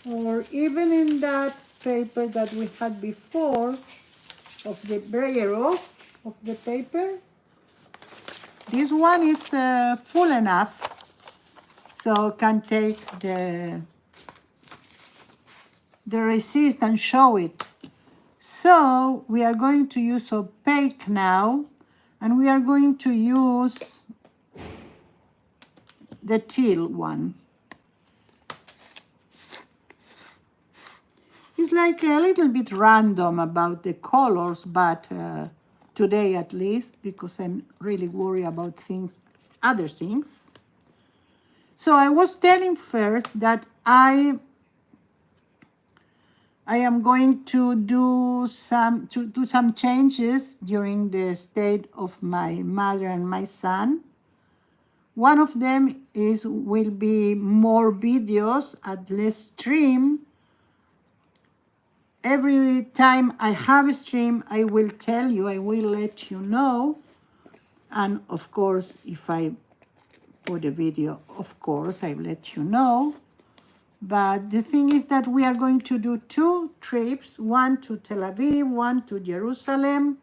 or even in that paper that we had before of the brayer off of the paper. This one is full enough, so can take the resist and show it. So we are going to use opaque now, and we are going to use the teal one. It's like a little bit random about the colors, but today at least, because I'm really worried about things, other things. So I was telling first that I am going to do some changes during the state of my mother and my son. One of them will be more videos at less stream. Every time I have a stream, I will tell you, I will let you know. And of course, if I put a video, of course, I let you know. But the thing is that we are going to do 2 trips, one to Tel Aviv, one to Jerusalem,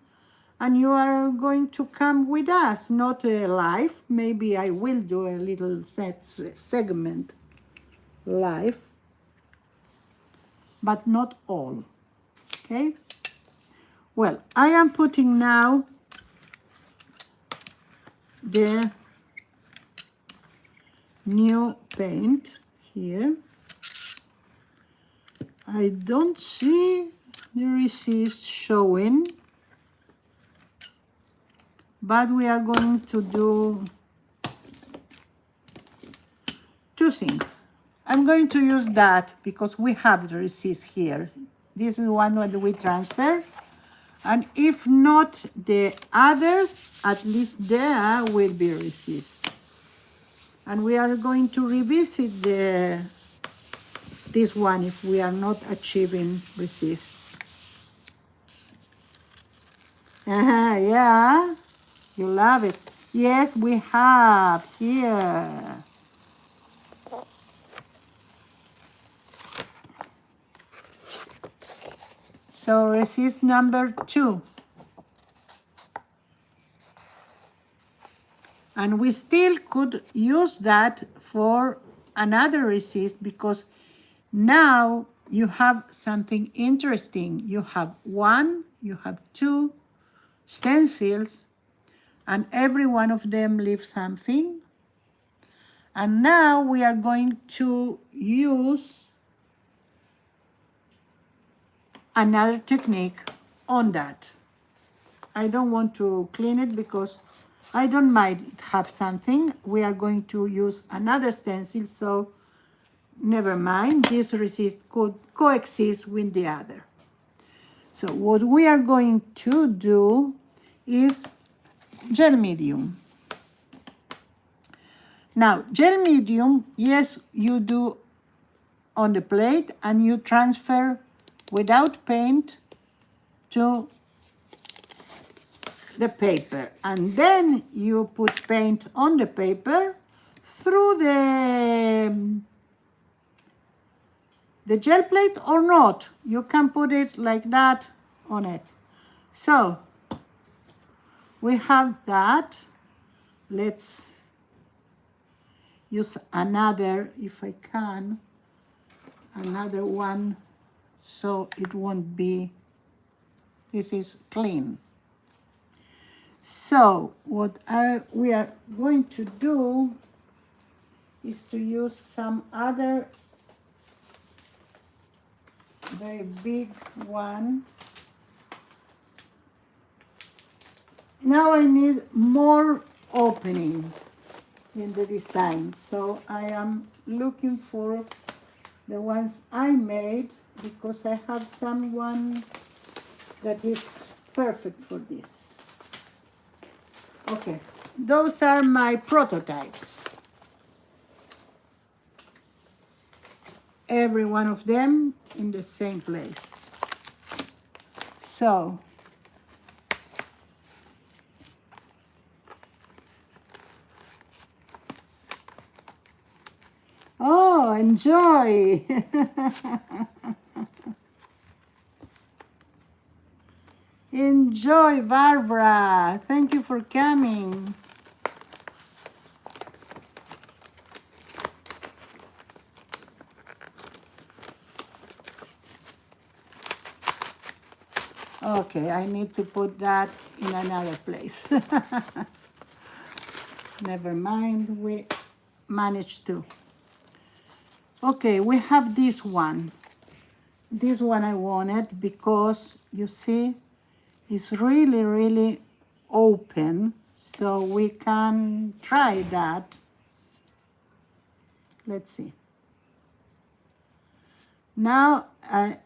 and you are going to come with us, not live. Maybe I will do a little segment live, but not all, okay? Well, I am putting now the new paint here. I don't see the resist showing, but we are going to do 2 things. I'm going to use that because we have the resist here. This is one that we transfer. And if not the others, at least there will be resist. And we are going to revisit this one if we are not achieving resist. Yeah, you love it. Yes, we have here. So resist number 2. And we still could use that for another resist because now you have something interesting. You have 1, you have 2 stencils, and every one of them leaves something. And now we are going to use another technique on that. I don't want to clean it because I don't mind it have something. We are going to use another stencil, so never mind. This resist could coexist with the other. So what we are going to do is gel medium. Now, gel medium, yes, you do on the plate and you transfer without paint to the paper, and then you put paint on the paper through the gel plate or not. You can put it like that on it. So we have that. Let's use another, if I can, another one so it won't be, this is clean. So what we are going to do is to use some other very big one. Now I need more opening. in the design. So I am looking for the ones I made because I have someone that is perfect for this. Okay, those are my prototypes. Every one of them in the same place. So, oh, enjoy. Enjoy, Barbara. Thank you for coming. Okay, I need to put that in another place. Never mind, we managed to. Okay, we have this one. This one I wanted because, you see, it's really, really open. So we can try that. Let's see. Now,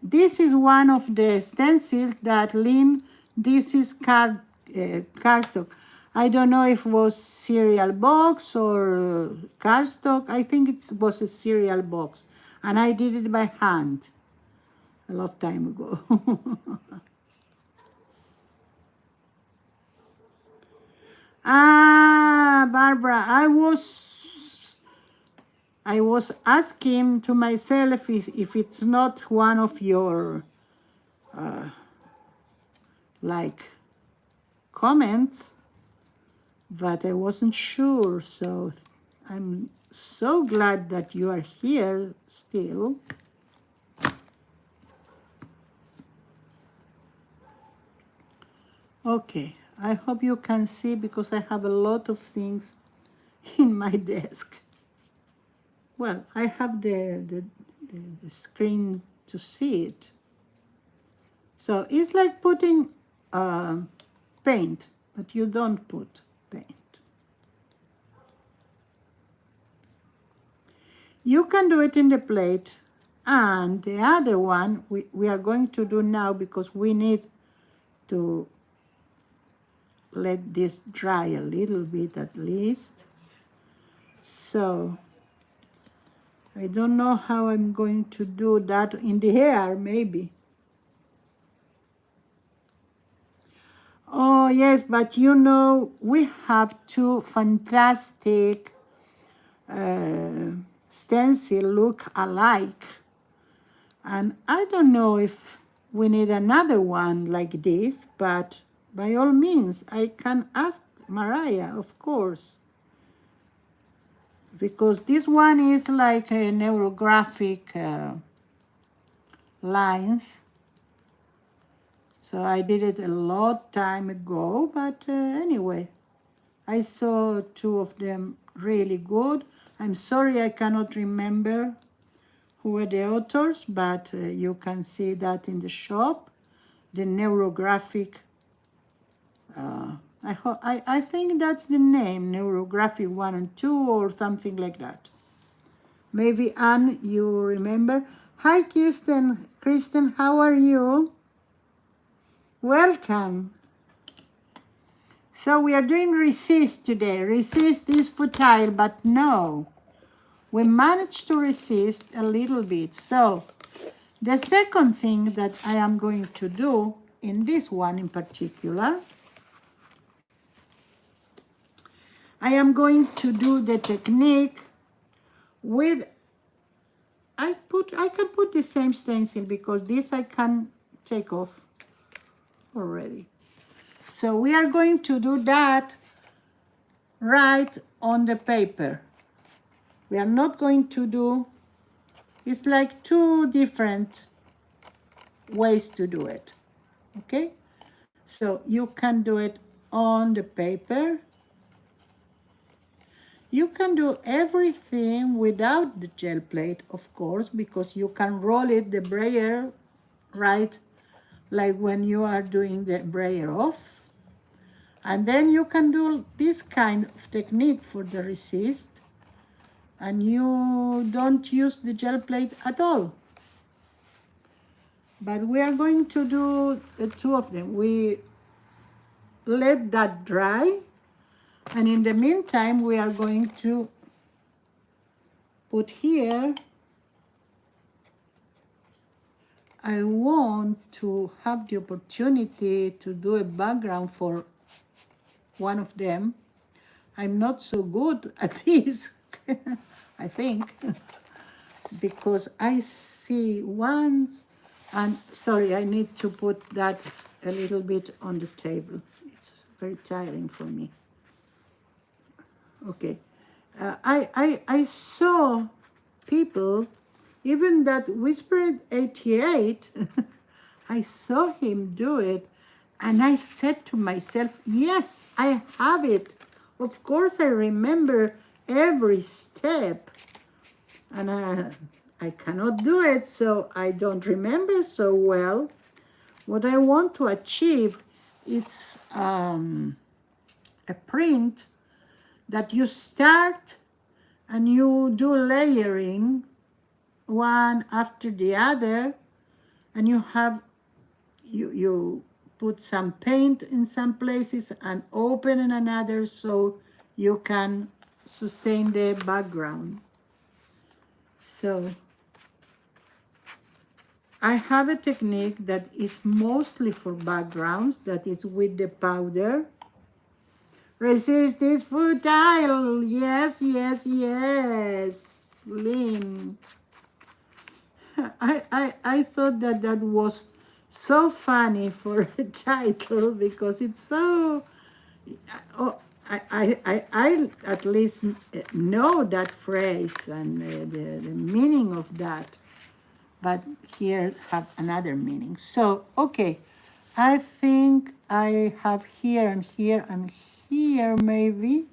this is one of the stencils that Lynn, this is cardstock. I don't know if it was cereal box or cardstock. I think it was a cereal box. And I did it by hand a long time ago. Ah, Barbara, I was asking to myself if it's not one of your like comments, but I wasn't sure. So I'm so glad that you are here still. Okay, I hope you can see because I have a lot of things in my desk. Well, I have the screen to see it. So it's like putting paint, but you don't put paint. You can do it in the plate, and the other one we are going to do now because we need to let this dry a little bit at least. So I don't know how I'm going to do that in the hair, maybe. Oh, yes, but you know, we have two fantastic stencil look alike. And I don't know if we need another one like this, but by all means, I can ask Mariah, of course. Because this one is like a neurographic lines. So I did it a lot time ago, but anyway, I saw two of them really good. I'm sorry I cannot remember who were the authors, but you can see that in the shop. The neurographic, I think that's the name, neurographic 1 and 2 or something like that. Maybe Anne, you remember. Hi, Kristen, how are you? Welcome. So we are doing resist today. Resist is futile, but no. We managed to resist a little bit. So the second thing that I am going to do in this one in particular, I am going to do the technique with, I can put the same stencil because this I can take off already. So we are going to do that right on the paper. We are not going to do, it's like two different ways to do it, okay? So you can do it on the paper. You can do everything without the gel plate, of course, because you can roll it, the brayer, right, like when you are doing the brayer off. And then you can do this kind of technique for the resist, and you don't use the gel plate at all. But we are going to do two of them. We let that dry, and in the meantime we are going to put here. I want to have the opportunity to do a background for one of them. I'm not so good at this, I think, because I see once, and sorry, I need to put that a little bit on the table. It's very tiring for me. Okay, I saw people, even that Whispered 88, I saw him do it, and I said to myself, yes, I have it. Of course, I remember every step, and I cannot do it, so I don't remember so well. What I want to achieve is a print that you start and you do layering one after the other, and you have you put some paint in some places and open in another, so you can sustain the background. So I have a technique that is mostly for backgrounds, that is with the powder. Resist is futile. Yes, yes, yes. Lynn. I thought that that was so funny for a title, because it's so... Oh, I at least know that phrase and the meaning of that. But here have another meaning. So, okay. I think I have here and here and here, maybe.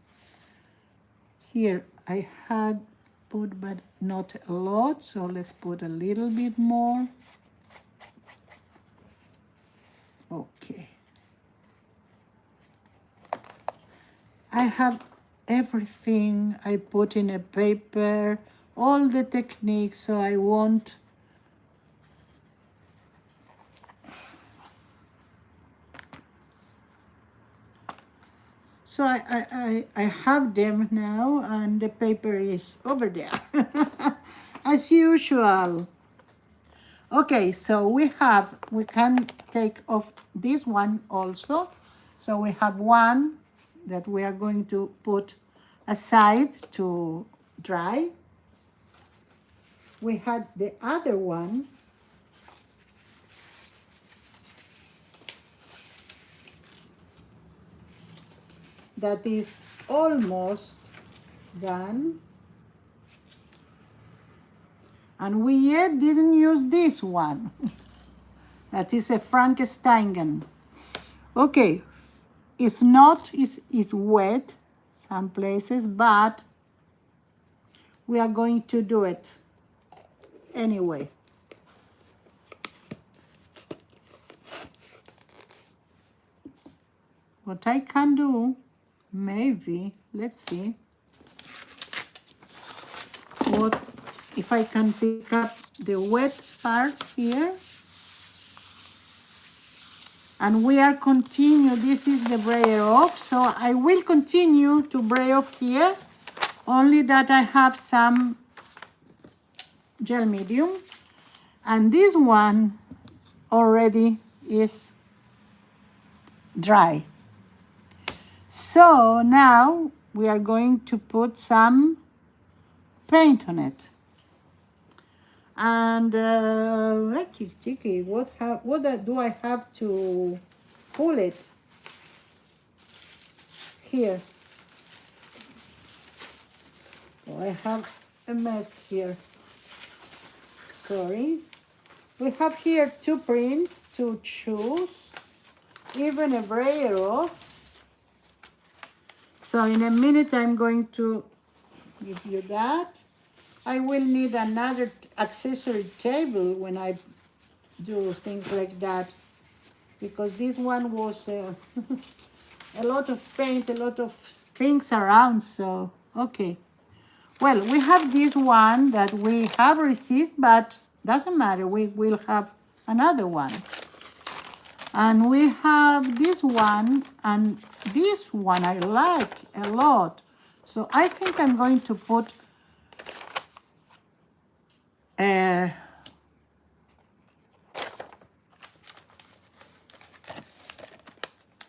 Here I had put, but not a lot, so let's put a little bit more. Okay. I have everything I put in a paper, all the techniques, so I won't... So I have them now, and the paper is over there, as usual. Okay, so we can take off this one also. So we have one that we are going to put aside to dry. We had the other one that is almost done. And we yet didn't use this one. That is a Frankenstein. Okay, it's not, it's wet some places, but we are going to do it anyway. What I can do, maybe, let's see, what if I can pick up the wet part here. And we are continue, this is the brayer off, so I will continue to bray off here, only that I have some gel medium, and this one already is dry. So now we are going to put some paint on it. And what do I have to pull it? Here. Oh, I have a mess here. Sorry. We have here two prints to choose, even a brayer off. So in a minute I'm going to give you that. I will need another accessory table when I do things like that, because this one was a lot of paint, a lot of things around, so okay. Well, we have this one that we have resist, but doesn't matter, we will have another one. And we have this one, and this one I like a lot. So I think I'm going to put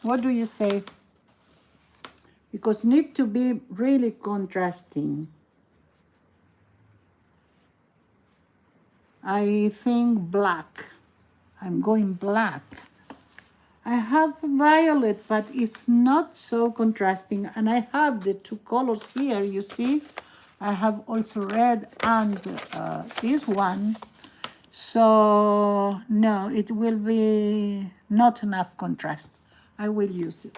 what do you say? Because need to be really contrasting. I think black. I'm going black. I have violet, but it's not so contrasting. And I have the two colors here, you see. I have also red and this one. So, no, it will be not enough contrast. I will use it.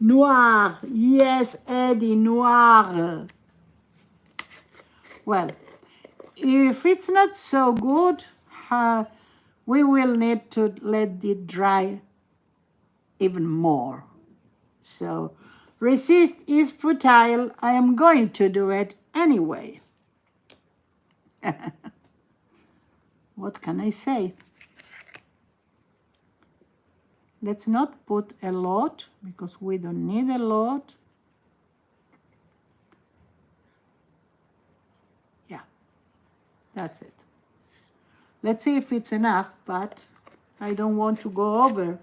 Noir. Yes, Eddie, noir. Well, if it's not so good, we will need to let it dry even more. So, resist is futile. I am going to do it anyway. What can I say? Let's not put a lot, because we don't need a lot. Yeah, that's it. Let's see if it's enough, but I don't want to go over.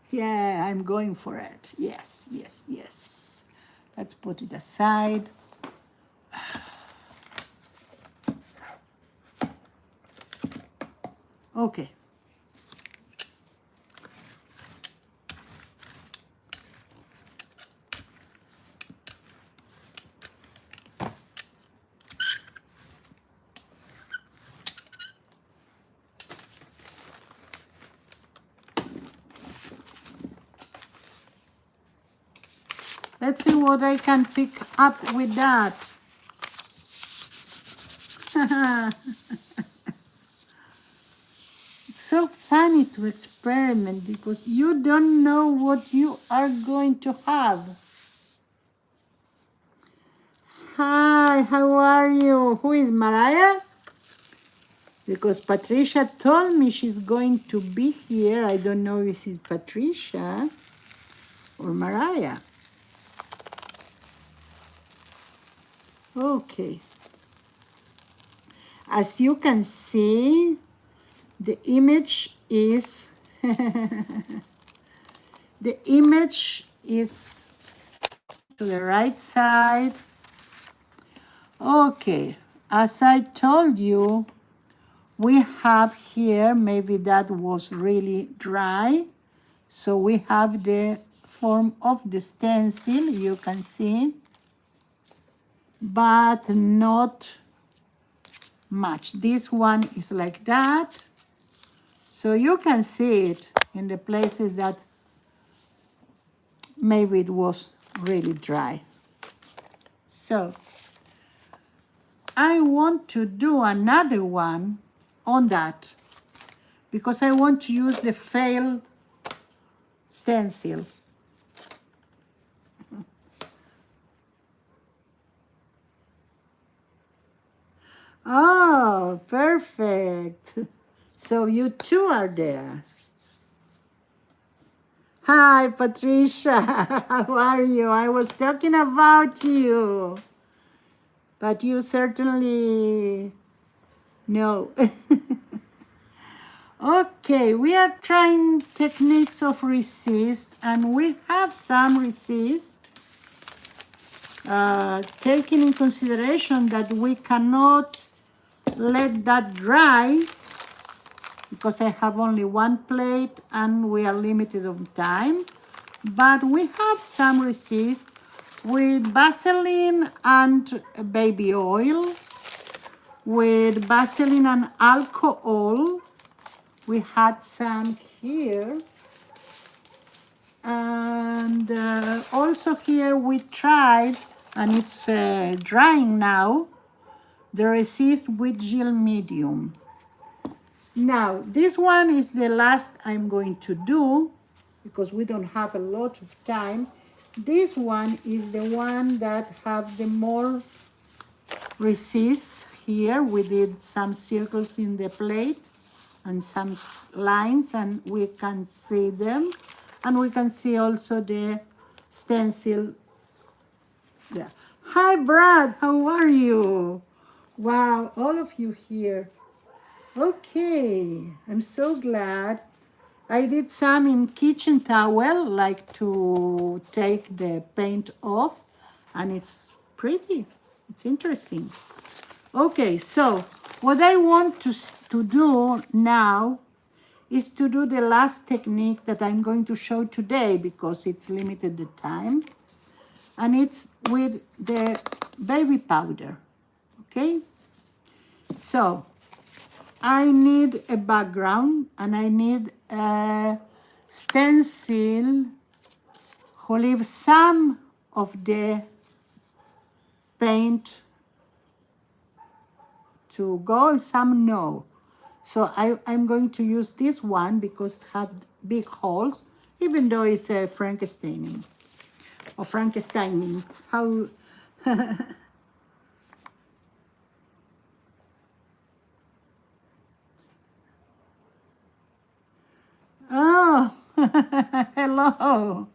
Yeah, I'm going for it. Yes, yes, yes. Let's put it aside. Okay. Let's see what I can pick up with that. It's so funny to experiment because you don't know what you are going to have. Hi, how are you? Who is Mariah? Because Patricia told me she's going to be here. I don't know if it's Patricia or Mariah. Okay. As you can see, the image is the image is to the right side. Okay, as I told you, we have here, maybe that was really dry, so we have the form of the stencil, you can see, but not much. This one is like that, so you can see it in the places that maybe it was really dry. So I want to do another one on that because I want to use the failed stencil. Oh, perfect. So you two are there. Hi, Patricia. How are you? I was talking about you. But you certainly know. Okay, we are trying techniques of resist, and we have some resist, taking in consideration that we cannot let that dry because I have only one plate and we are limited on time. But we have some resist with Vaseline and baby oil, with Vaseline and alcohol. We had some here, and also here we tried, and it's drying now, the resist with gel medium. Now, this one is the last I'm going to do because we don't have a lot of time. This one is the one that have the more resist. Here we did some circles in the plate and some lines, and we can see them. And we can see also the stencil there. Hi, Brad, how are you? Wow, all of you here. Okay, I'm so glad. I did some in kitchen towel, like to take the paint off, and it's pretty. It's interesting. Okay, so what I want to do now is to do the last technique that I'm going to show today because it's limited the time, and it's with the baby powder. Okay, so I need a background and I need a stencil who leaves some of the paint to go and some no. So I'm going to use this one because it has big holes, even though it's a Frankensteining or Frankensteining. How Oh, hello.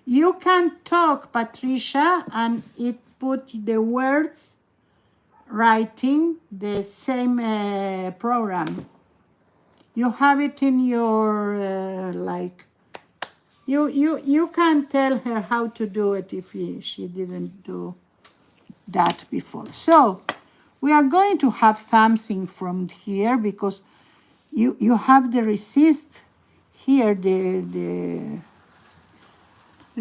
You can talk, Patricia, and it put the words writing the same program. You have it in your like. You can tell her how to do it if she didn't do that before. So we are going to have something from here because you have the resist here, the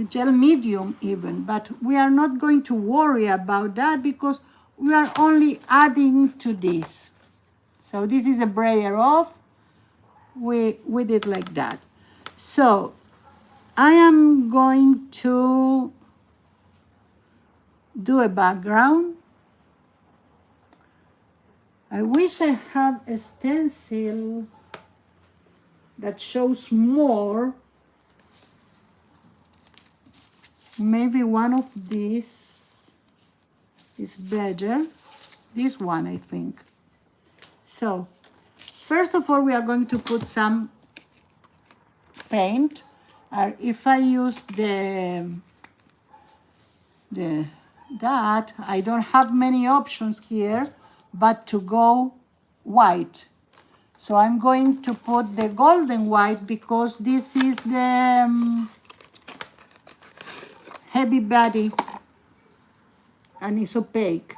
gel medium even, but we are not going to worry about that because we are only adding to this. So this is a brayer off. We did like that. So I am going to do a background. I wish I have a stencil that shows more. Maybe one of these is better. This one, I think. So, first of all, we are going to put some paint. If I use that, I don't have many options here, but to go white. So I'm going to put the golden white because this is the heavy body and it's opaque.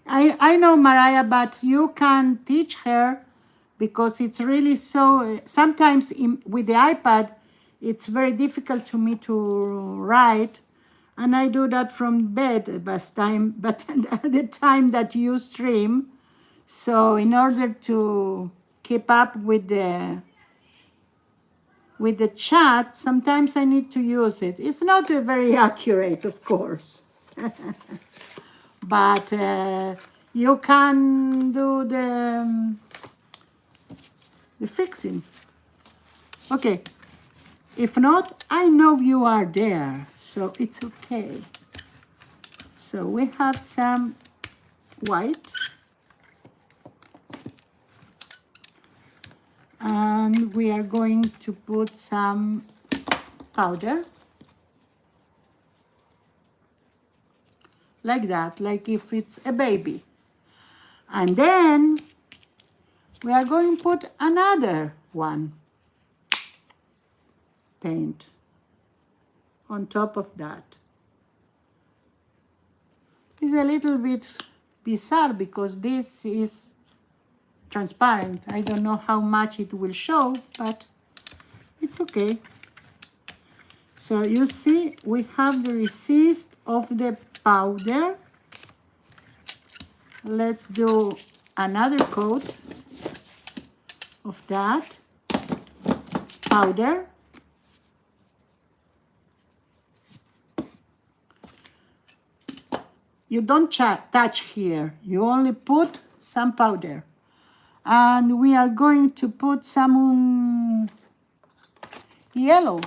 I know, Mariah, but you can teach her because it's really so, sometimes with the iPad, it's very difficult to me to write, and I do that from bed but at the time that you stream. So in order to keep up with the chat, sometimes I need to use it. It's not very accurate, of course. But you can do the fixing. Okay. If not, I know you are there, so it's okay. So we have some white. And we are going to put some powder. Like that, like if it's a baby. And then we are going to put another one paint on top of that. It's a little bit bizarre because this is transparent. I don't know how much it will show, but it's okay. So you see, we have the resist of the powder. Let's do another coat of that powder. You don't touch here. You only put some powder. And we are going to put some yellow.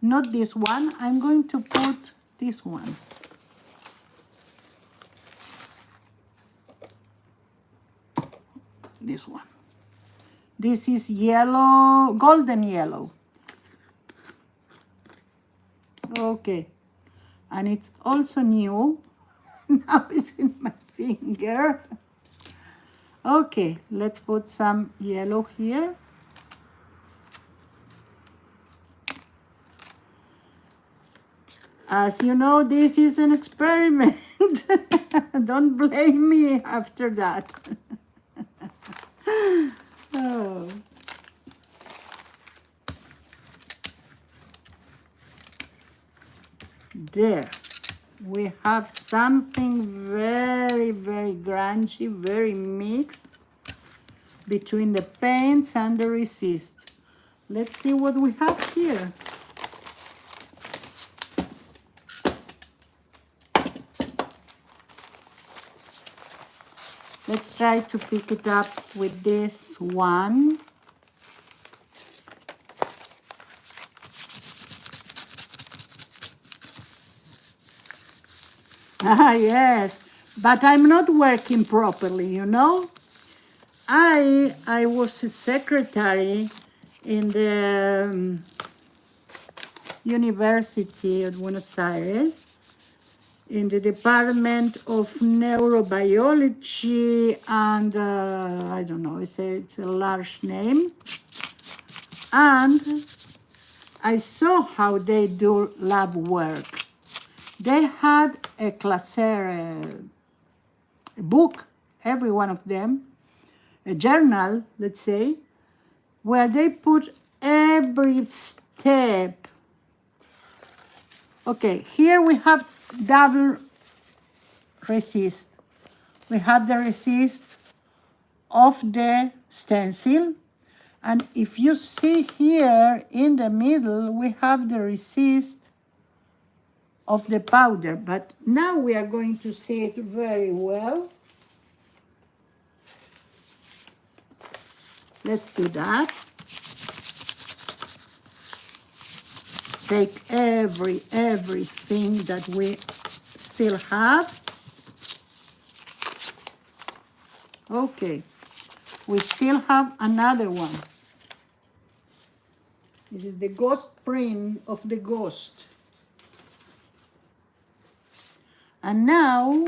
Not this one. I'm going to put this one. This one. This is yellow, golden yellow. Okay. And it's also new. Now it's in my finger. Okay, let's put some yellow here. As you know, this is an experiment. Don't blame me after that. Oh. There. We have something very, very grungy, very mixed between the paints and the resist. Let's see what we have here. Let's try to pick it up with this one. Ah, yes, but I'm not working properly, you know. I was a secretary in the University of Buenos Aires in the Department of Neurobiology, and I don't know, it's a large name. And I saw how they do lab work. They had a classeur, a book, every one of them, a journal, let's say, where they put every step. Okay, here we have double resist. We have the resist of the stencil, and if you see here in the middle, we have the resist of the powder, but now we are going to see it very well. Let's do that. Take everything that we still have. Okay, we still have another one. This is the ghost print of the ghost. And now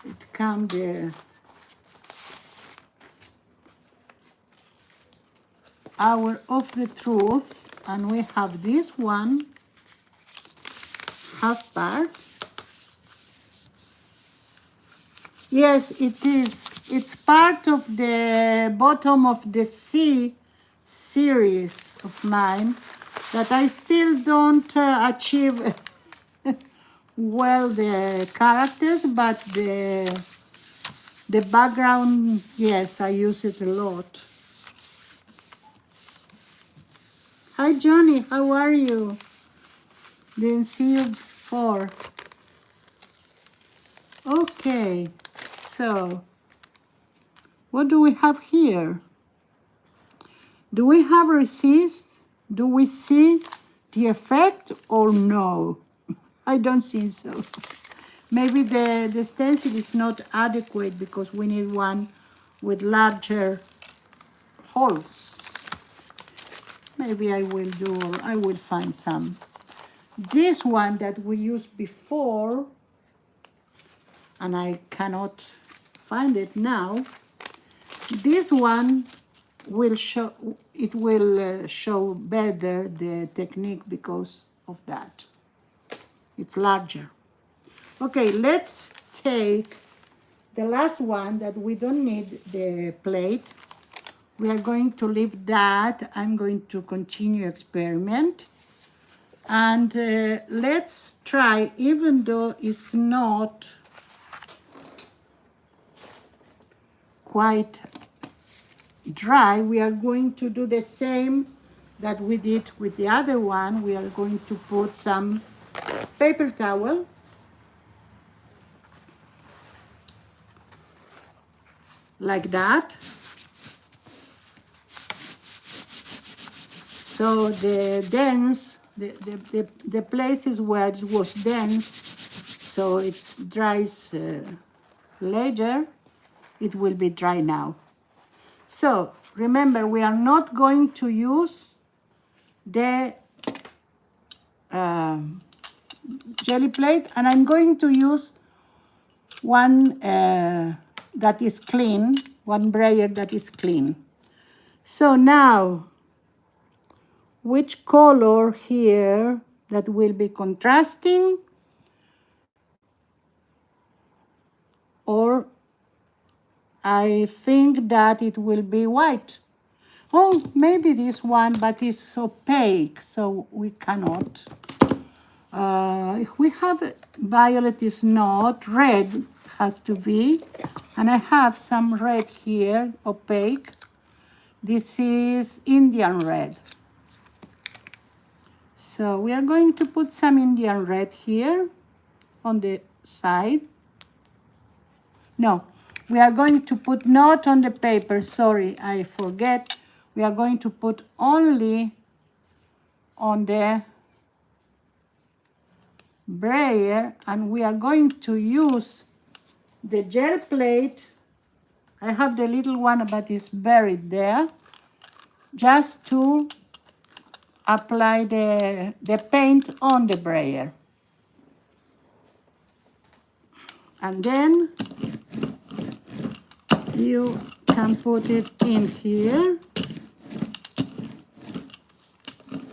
it comes the hour of the truth, and we have this one half part. Yes, it is. It's part of the bottom of the sea series of mine that I still don't achieve well the characters, but the background, yes, I use it a lot. Hi Johnny, how are you? Didn't see you before. Okay, so what do we have here? Do we have resist? Do we see the effect or no? I don't think so. Maybe the stencil is not adequate because we need one with larger holes. Maybe I will do, or I will find some. This one that we used before, and I cannot find it now, this one will show, it will show better the technique because of that. It's larger. Okay, let's take the last one that we don't need the plate. We are going to leave that. I'm going to continue experiment. And let's try, even though it's not quite dry, we are going to do the same that we did with the other one. We are going to put some paper towel like that. So the dense, the places where it was dense, so it dries later, it will be dry now. So remember, we are not going to use the jelly plate, and I'm going to use one that is clean, one brayer that is clean. So now, which color here that will be contrasting, or I think that it will be white. Oh, maybe this one, but it's opaque, so we cannot. If we have violet, is not, red has to be, and I have some red here, opaque. This is Indian red. So we are going to put some Indian red here on the side. No, we are going to put not on the paper, sorry, I forget. We are going to put only on the brayer, and we are going to use the gel plate. I have the little one, but it's buried there, just to apply the paint on the brayer. And then you can put it in here.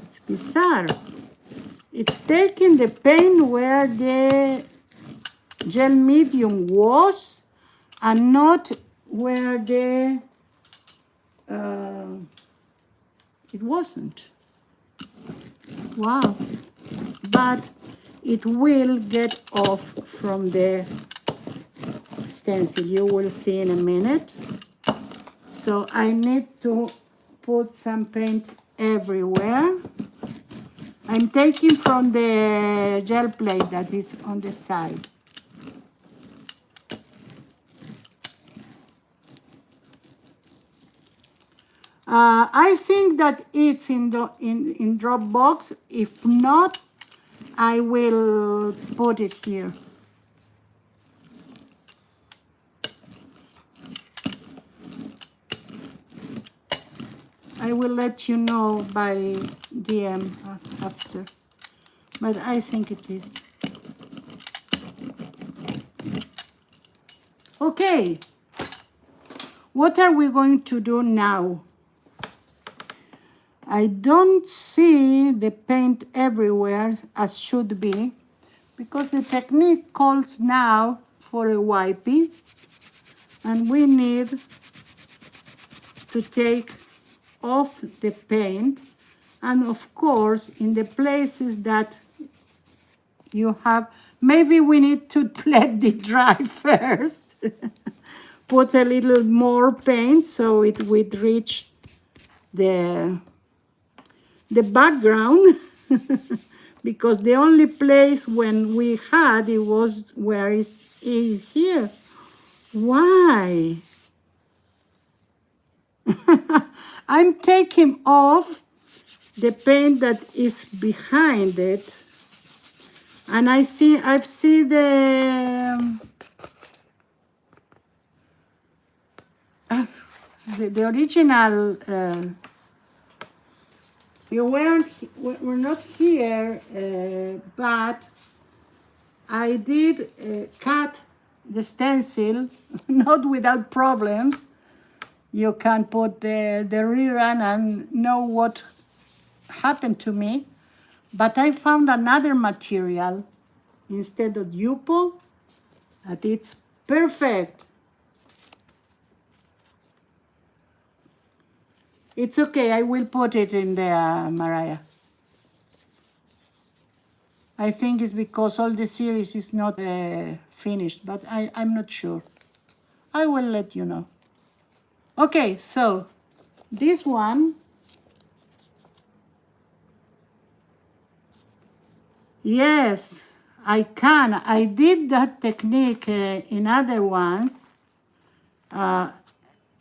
It's bizarre. It's taking the paint where the gel medium was, and not where the it wasn't. Wow. But it will get off from the stencil. You will see in a minute. So I need to put some paint everywhere. I'm taking from the gel plate that is on the side. I think that it's in Dropbox. If not, I will put it here. I will let you know by DM after, but I think it is. Okay, what are we going to do now? I don't see the paint everywhere as should be, because the technique calls now for a wipey, and we need to take off the paint, and of course in the places that you have, maybe we need to let it dry first. Put a little more paint so it would reach the background. Because the only place when we had it was where is in here. Why? I'm taking off the paint that is behind it, and I've seen the original. We're not here, but I did cut the stencil, not without problems. You can put the rerun and know what happened to me. But I found another material instead of Yupo, that it's perfect. It's okay, I will put it in there, Mariah. I think it's because all the series is not finished, but I'm not sure. I will let you know. Okay, so this one, yes, I can. I did that technique in other ones.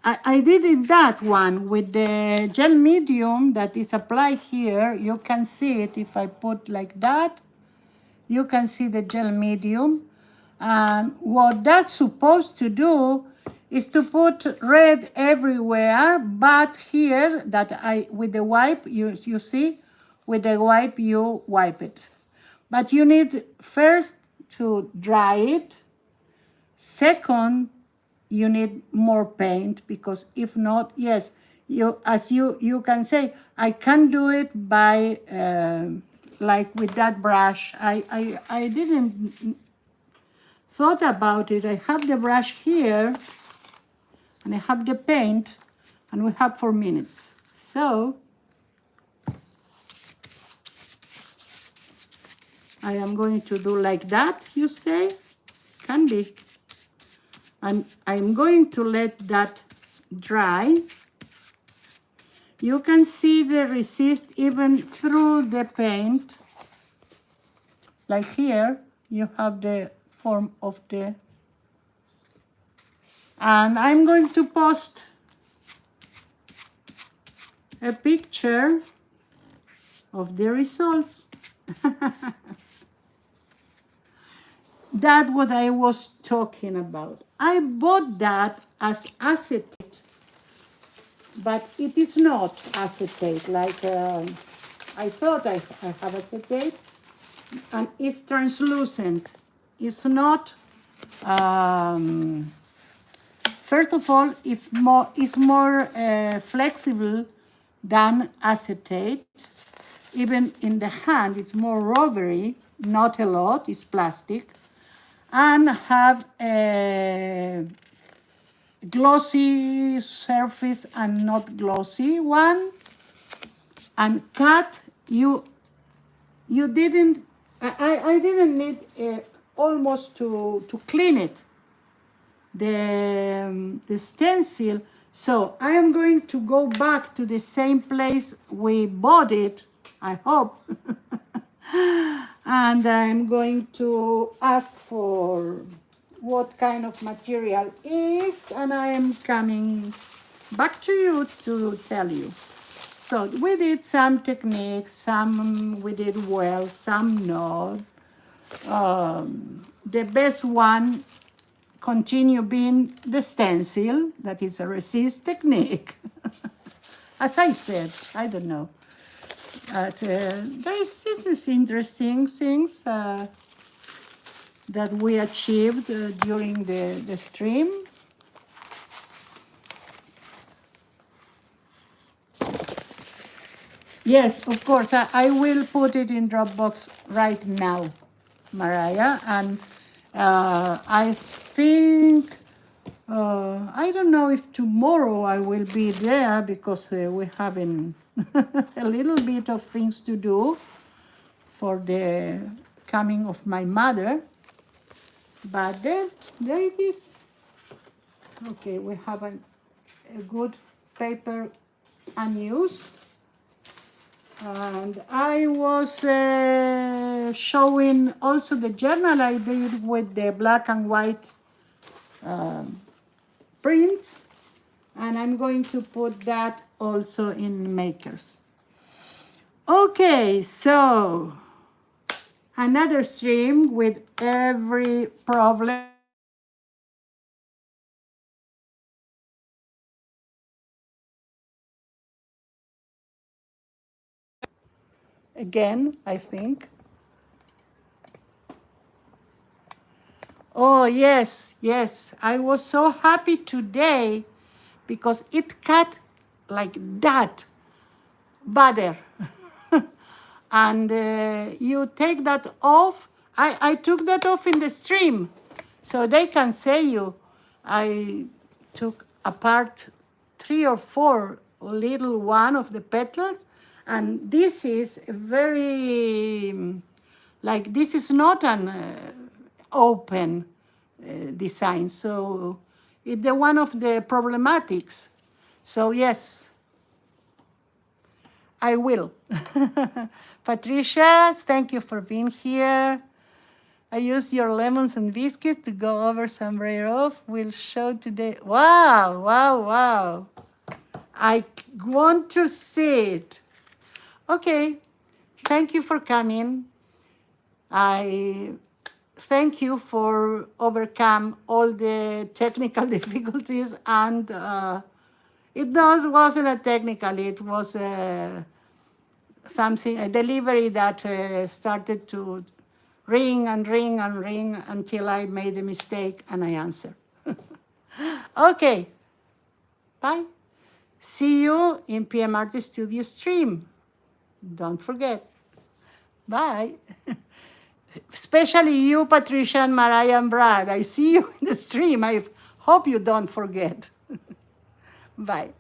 I did it that one with the gel medium that is applied here. You can see it if I put like that. You can see the gel medium. And what that's supposed to do is to put red everywhere, but here that with the wipe, you see, with the wipe you wipe it. But you need first to dry it. Second, you need more paint, because if not, yes, you can say, I can do it by like with that brush. I didn't thought about it. I have the brush here and I have the paint, and we have 4 minutes. So I am going to do like that, you say? Can be. And I'm going to let that dry. You can see the resist even through the paint. Like here, you have the form of the... And I'm going to post a picture of the results. That's what I was talking about. I bought that as acetate, but it is not acetate. Like I thought I have acetate, and it's translucent. It's not. First of all, it's more flexible than acetate. Even in the hand, it's more rubbery. Not a lot. It's plastic. And have a glossy surface and not glossy one. And cut, you didn't, I didn't need almost to clean it, the stencil. So I am going to go back to the same place we bought it, I hope. And I'm going to ask for what kind of material is, and I am coming back to you to tell you. So we did some techniques, some we did well, some not. The best one continue being the stencil, that is a resist technique. As I said, I don't know. This is interesting things that we achieved during the stream. Yes, of course, I will put it in Dropbox right now, Mariah, and I think, I don't know if tomorrow I will be there, because we're having a little bit of things to do for the coming of my mother. But there it is. Okay, we have a good paper unused. And I was showing also the journal I did with the black and white prints. And I'm going to put that also in Makers. Okay, so another stream with every problem. Again, I think. Oh, yes, yes. I was so happy today because it cut like that, butter. And you take that off. I took that off in the stream, so they can say you. I took apart 3 or 4 little one of the petals, and this is very, like, this is not an open design, so it's the one of the problematics. So yes, I will. Patricia, thank you for being here. I use your lemons and biscuits to go over some rare off. We'll show today. Wow, wow, wow. I want to see it. Okay, thank you for coming. I thank you for overcome all the technical difficulties, and wasn't a technical, it was something, a delivery that started to ring and ring and ring until I made a mistake and I answered. Okay, bye. See you in PMRT Studio stream. Don't forget. Bye. Especially you, Patricia, and Mariah, and Brad. I see you in the stream. I hope you don't forget. Bye.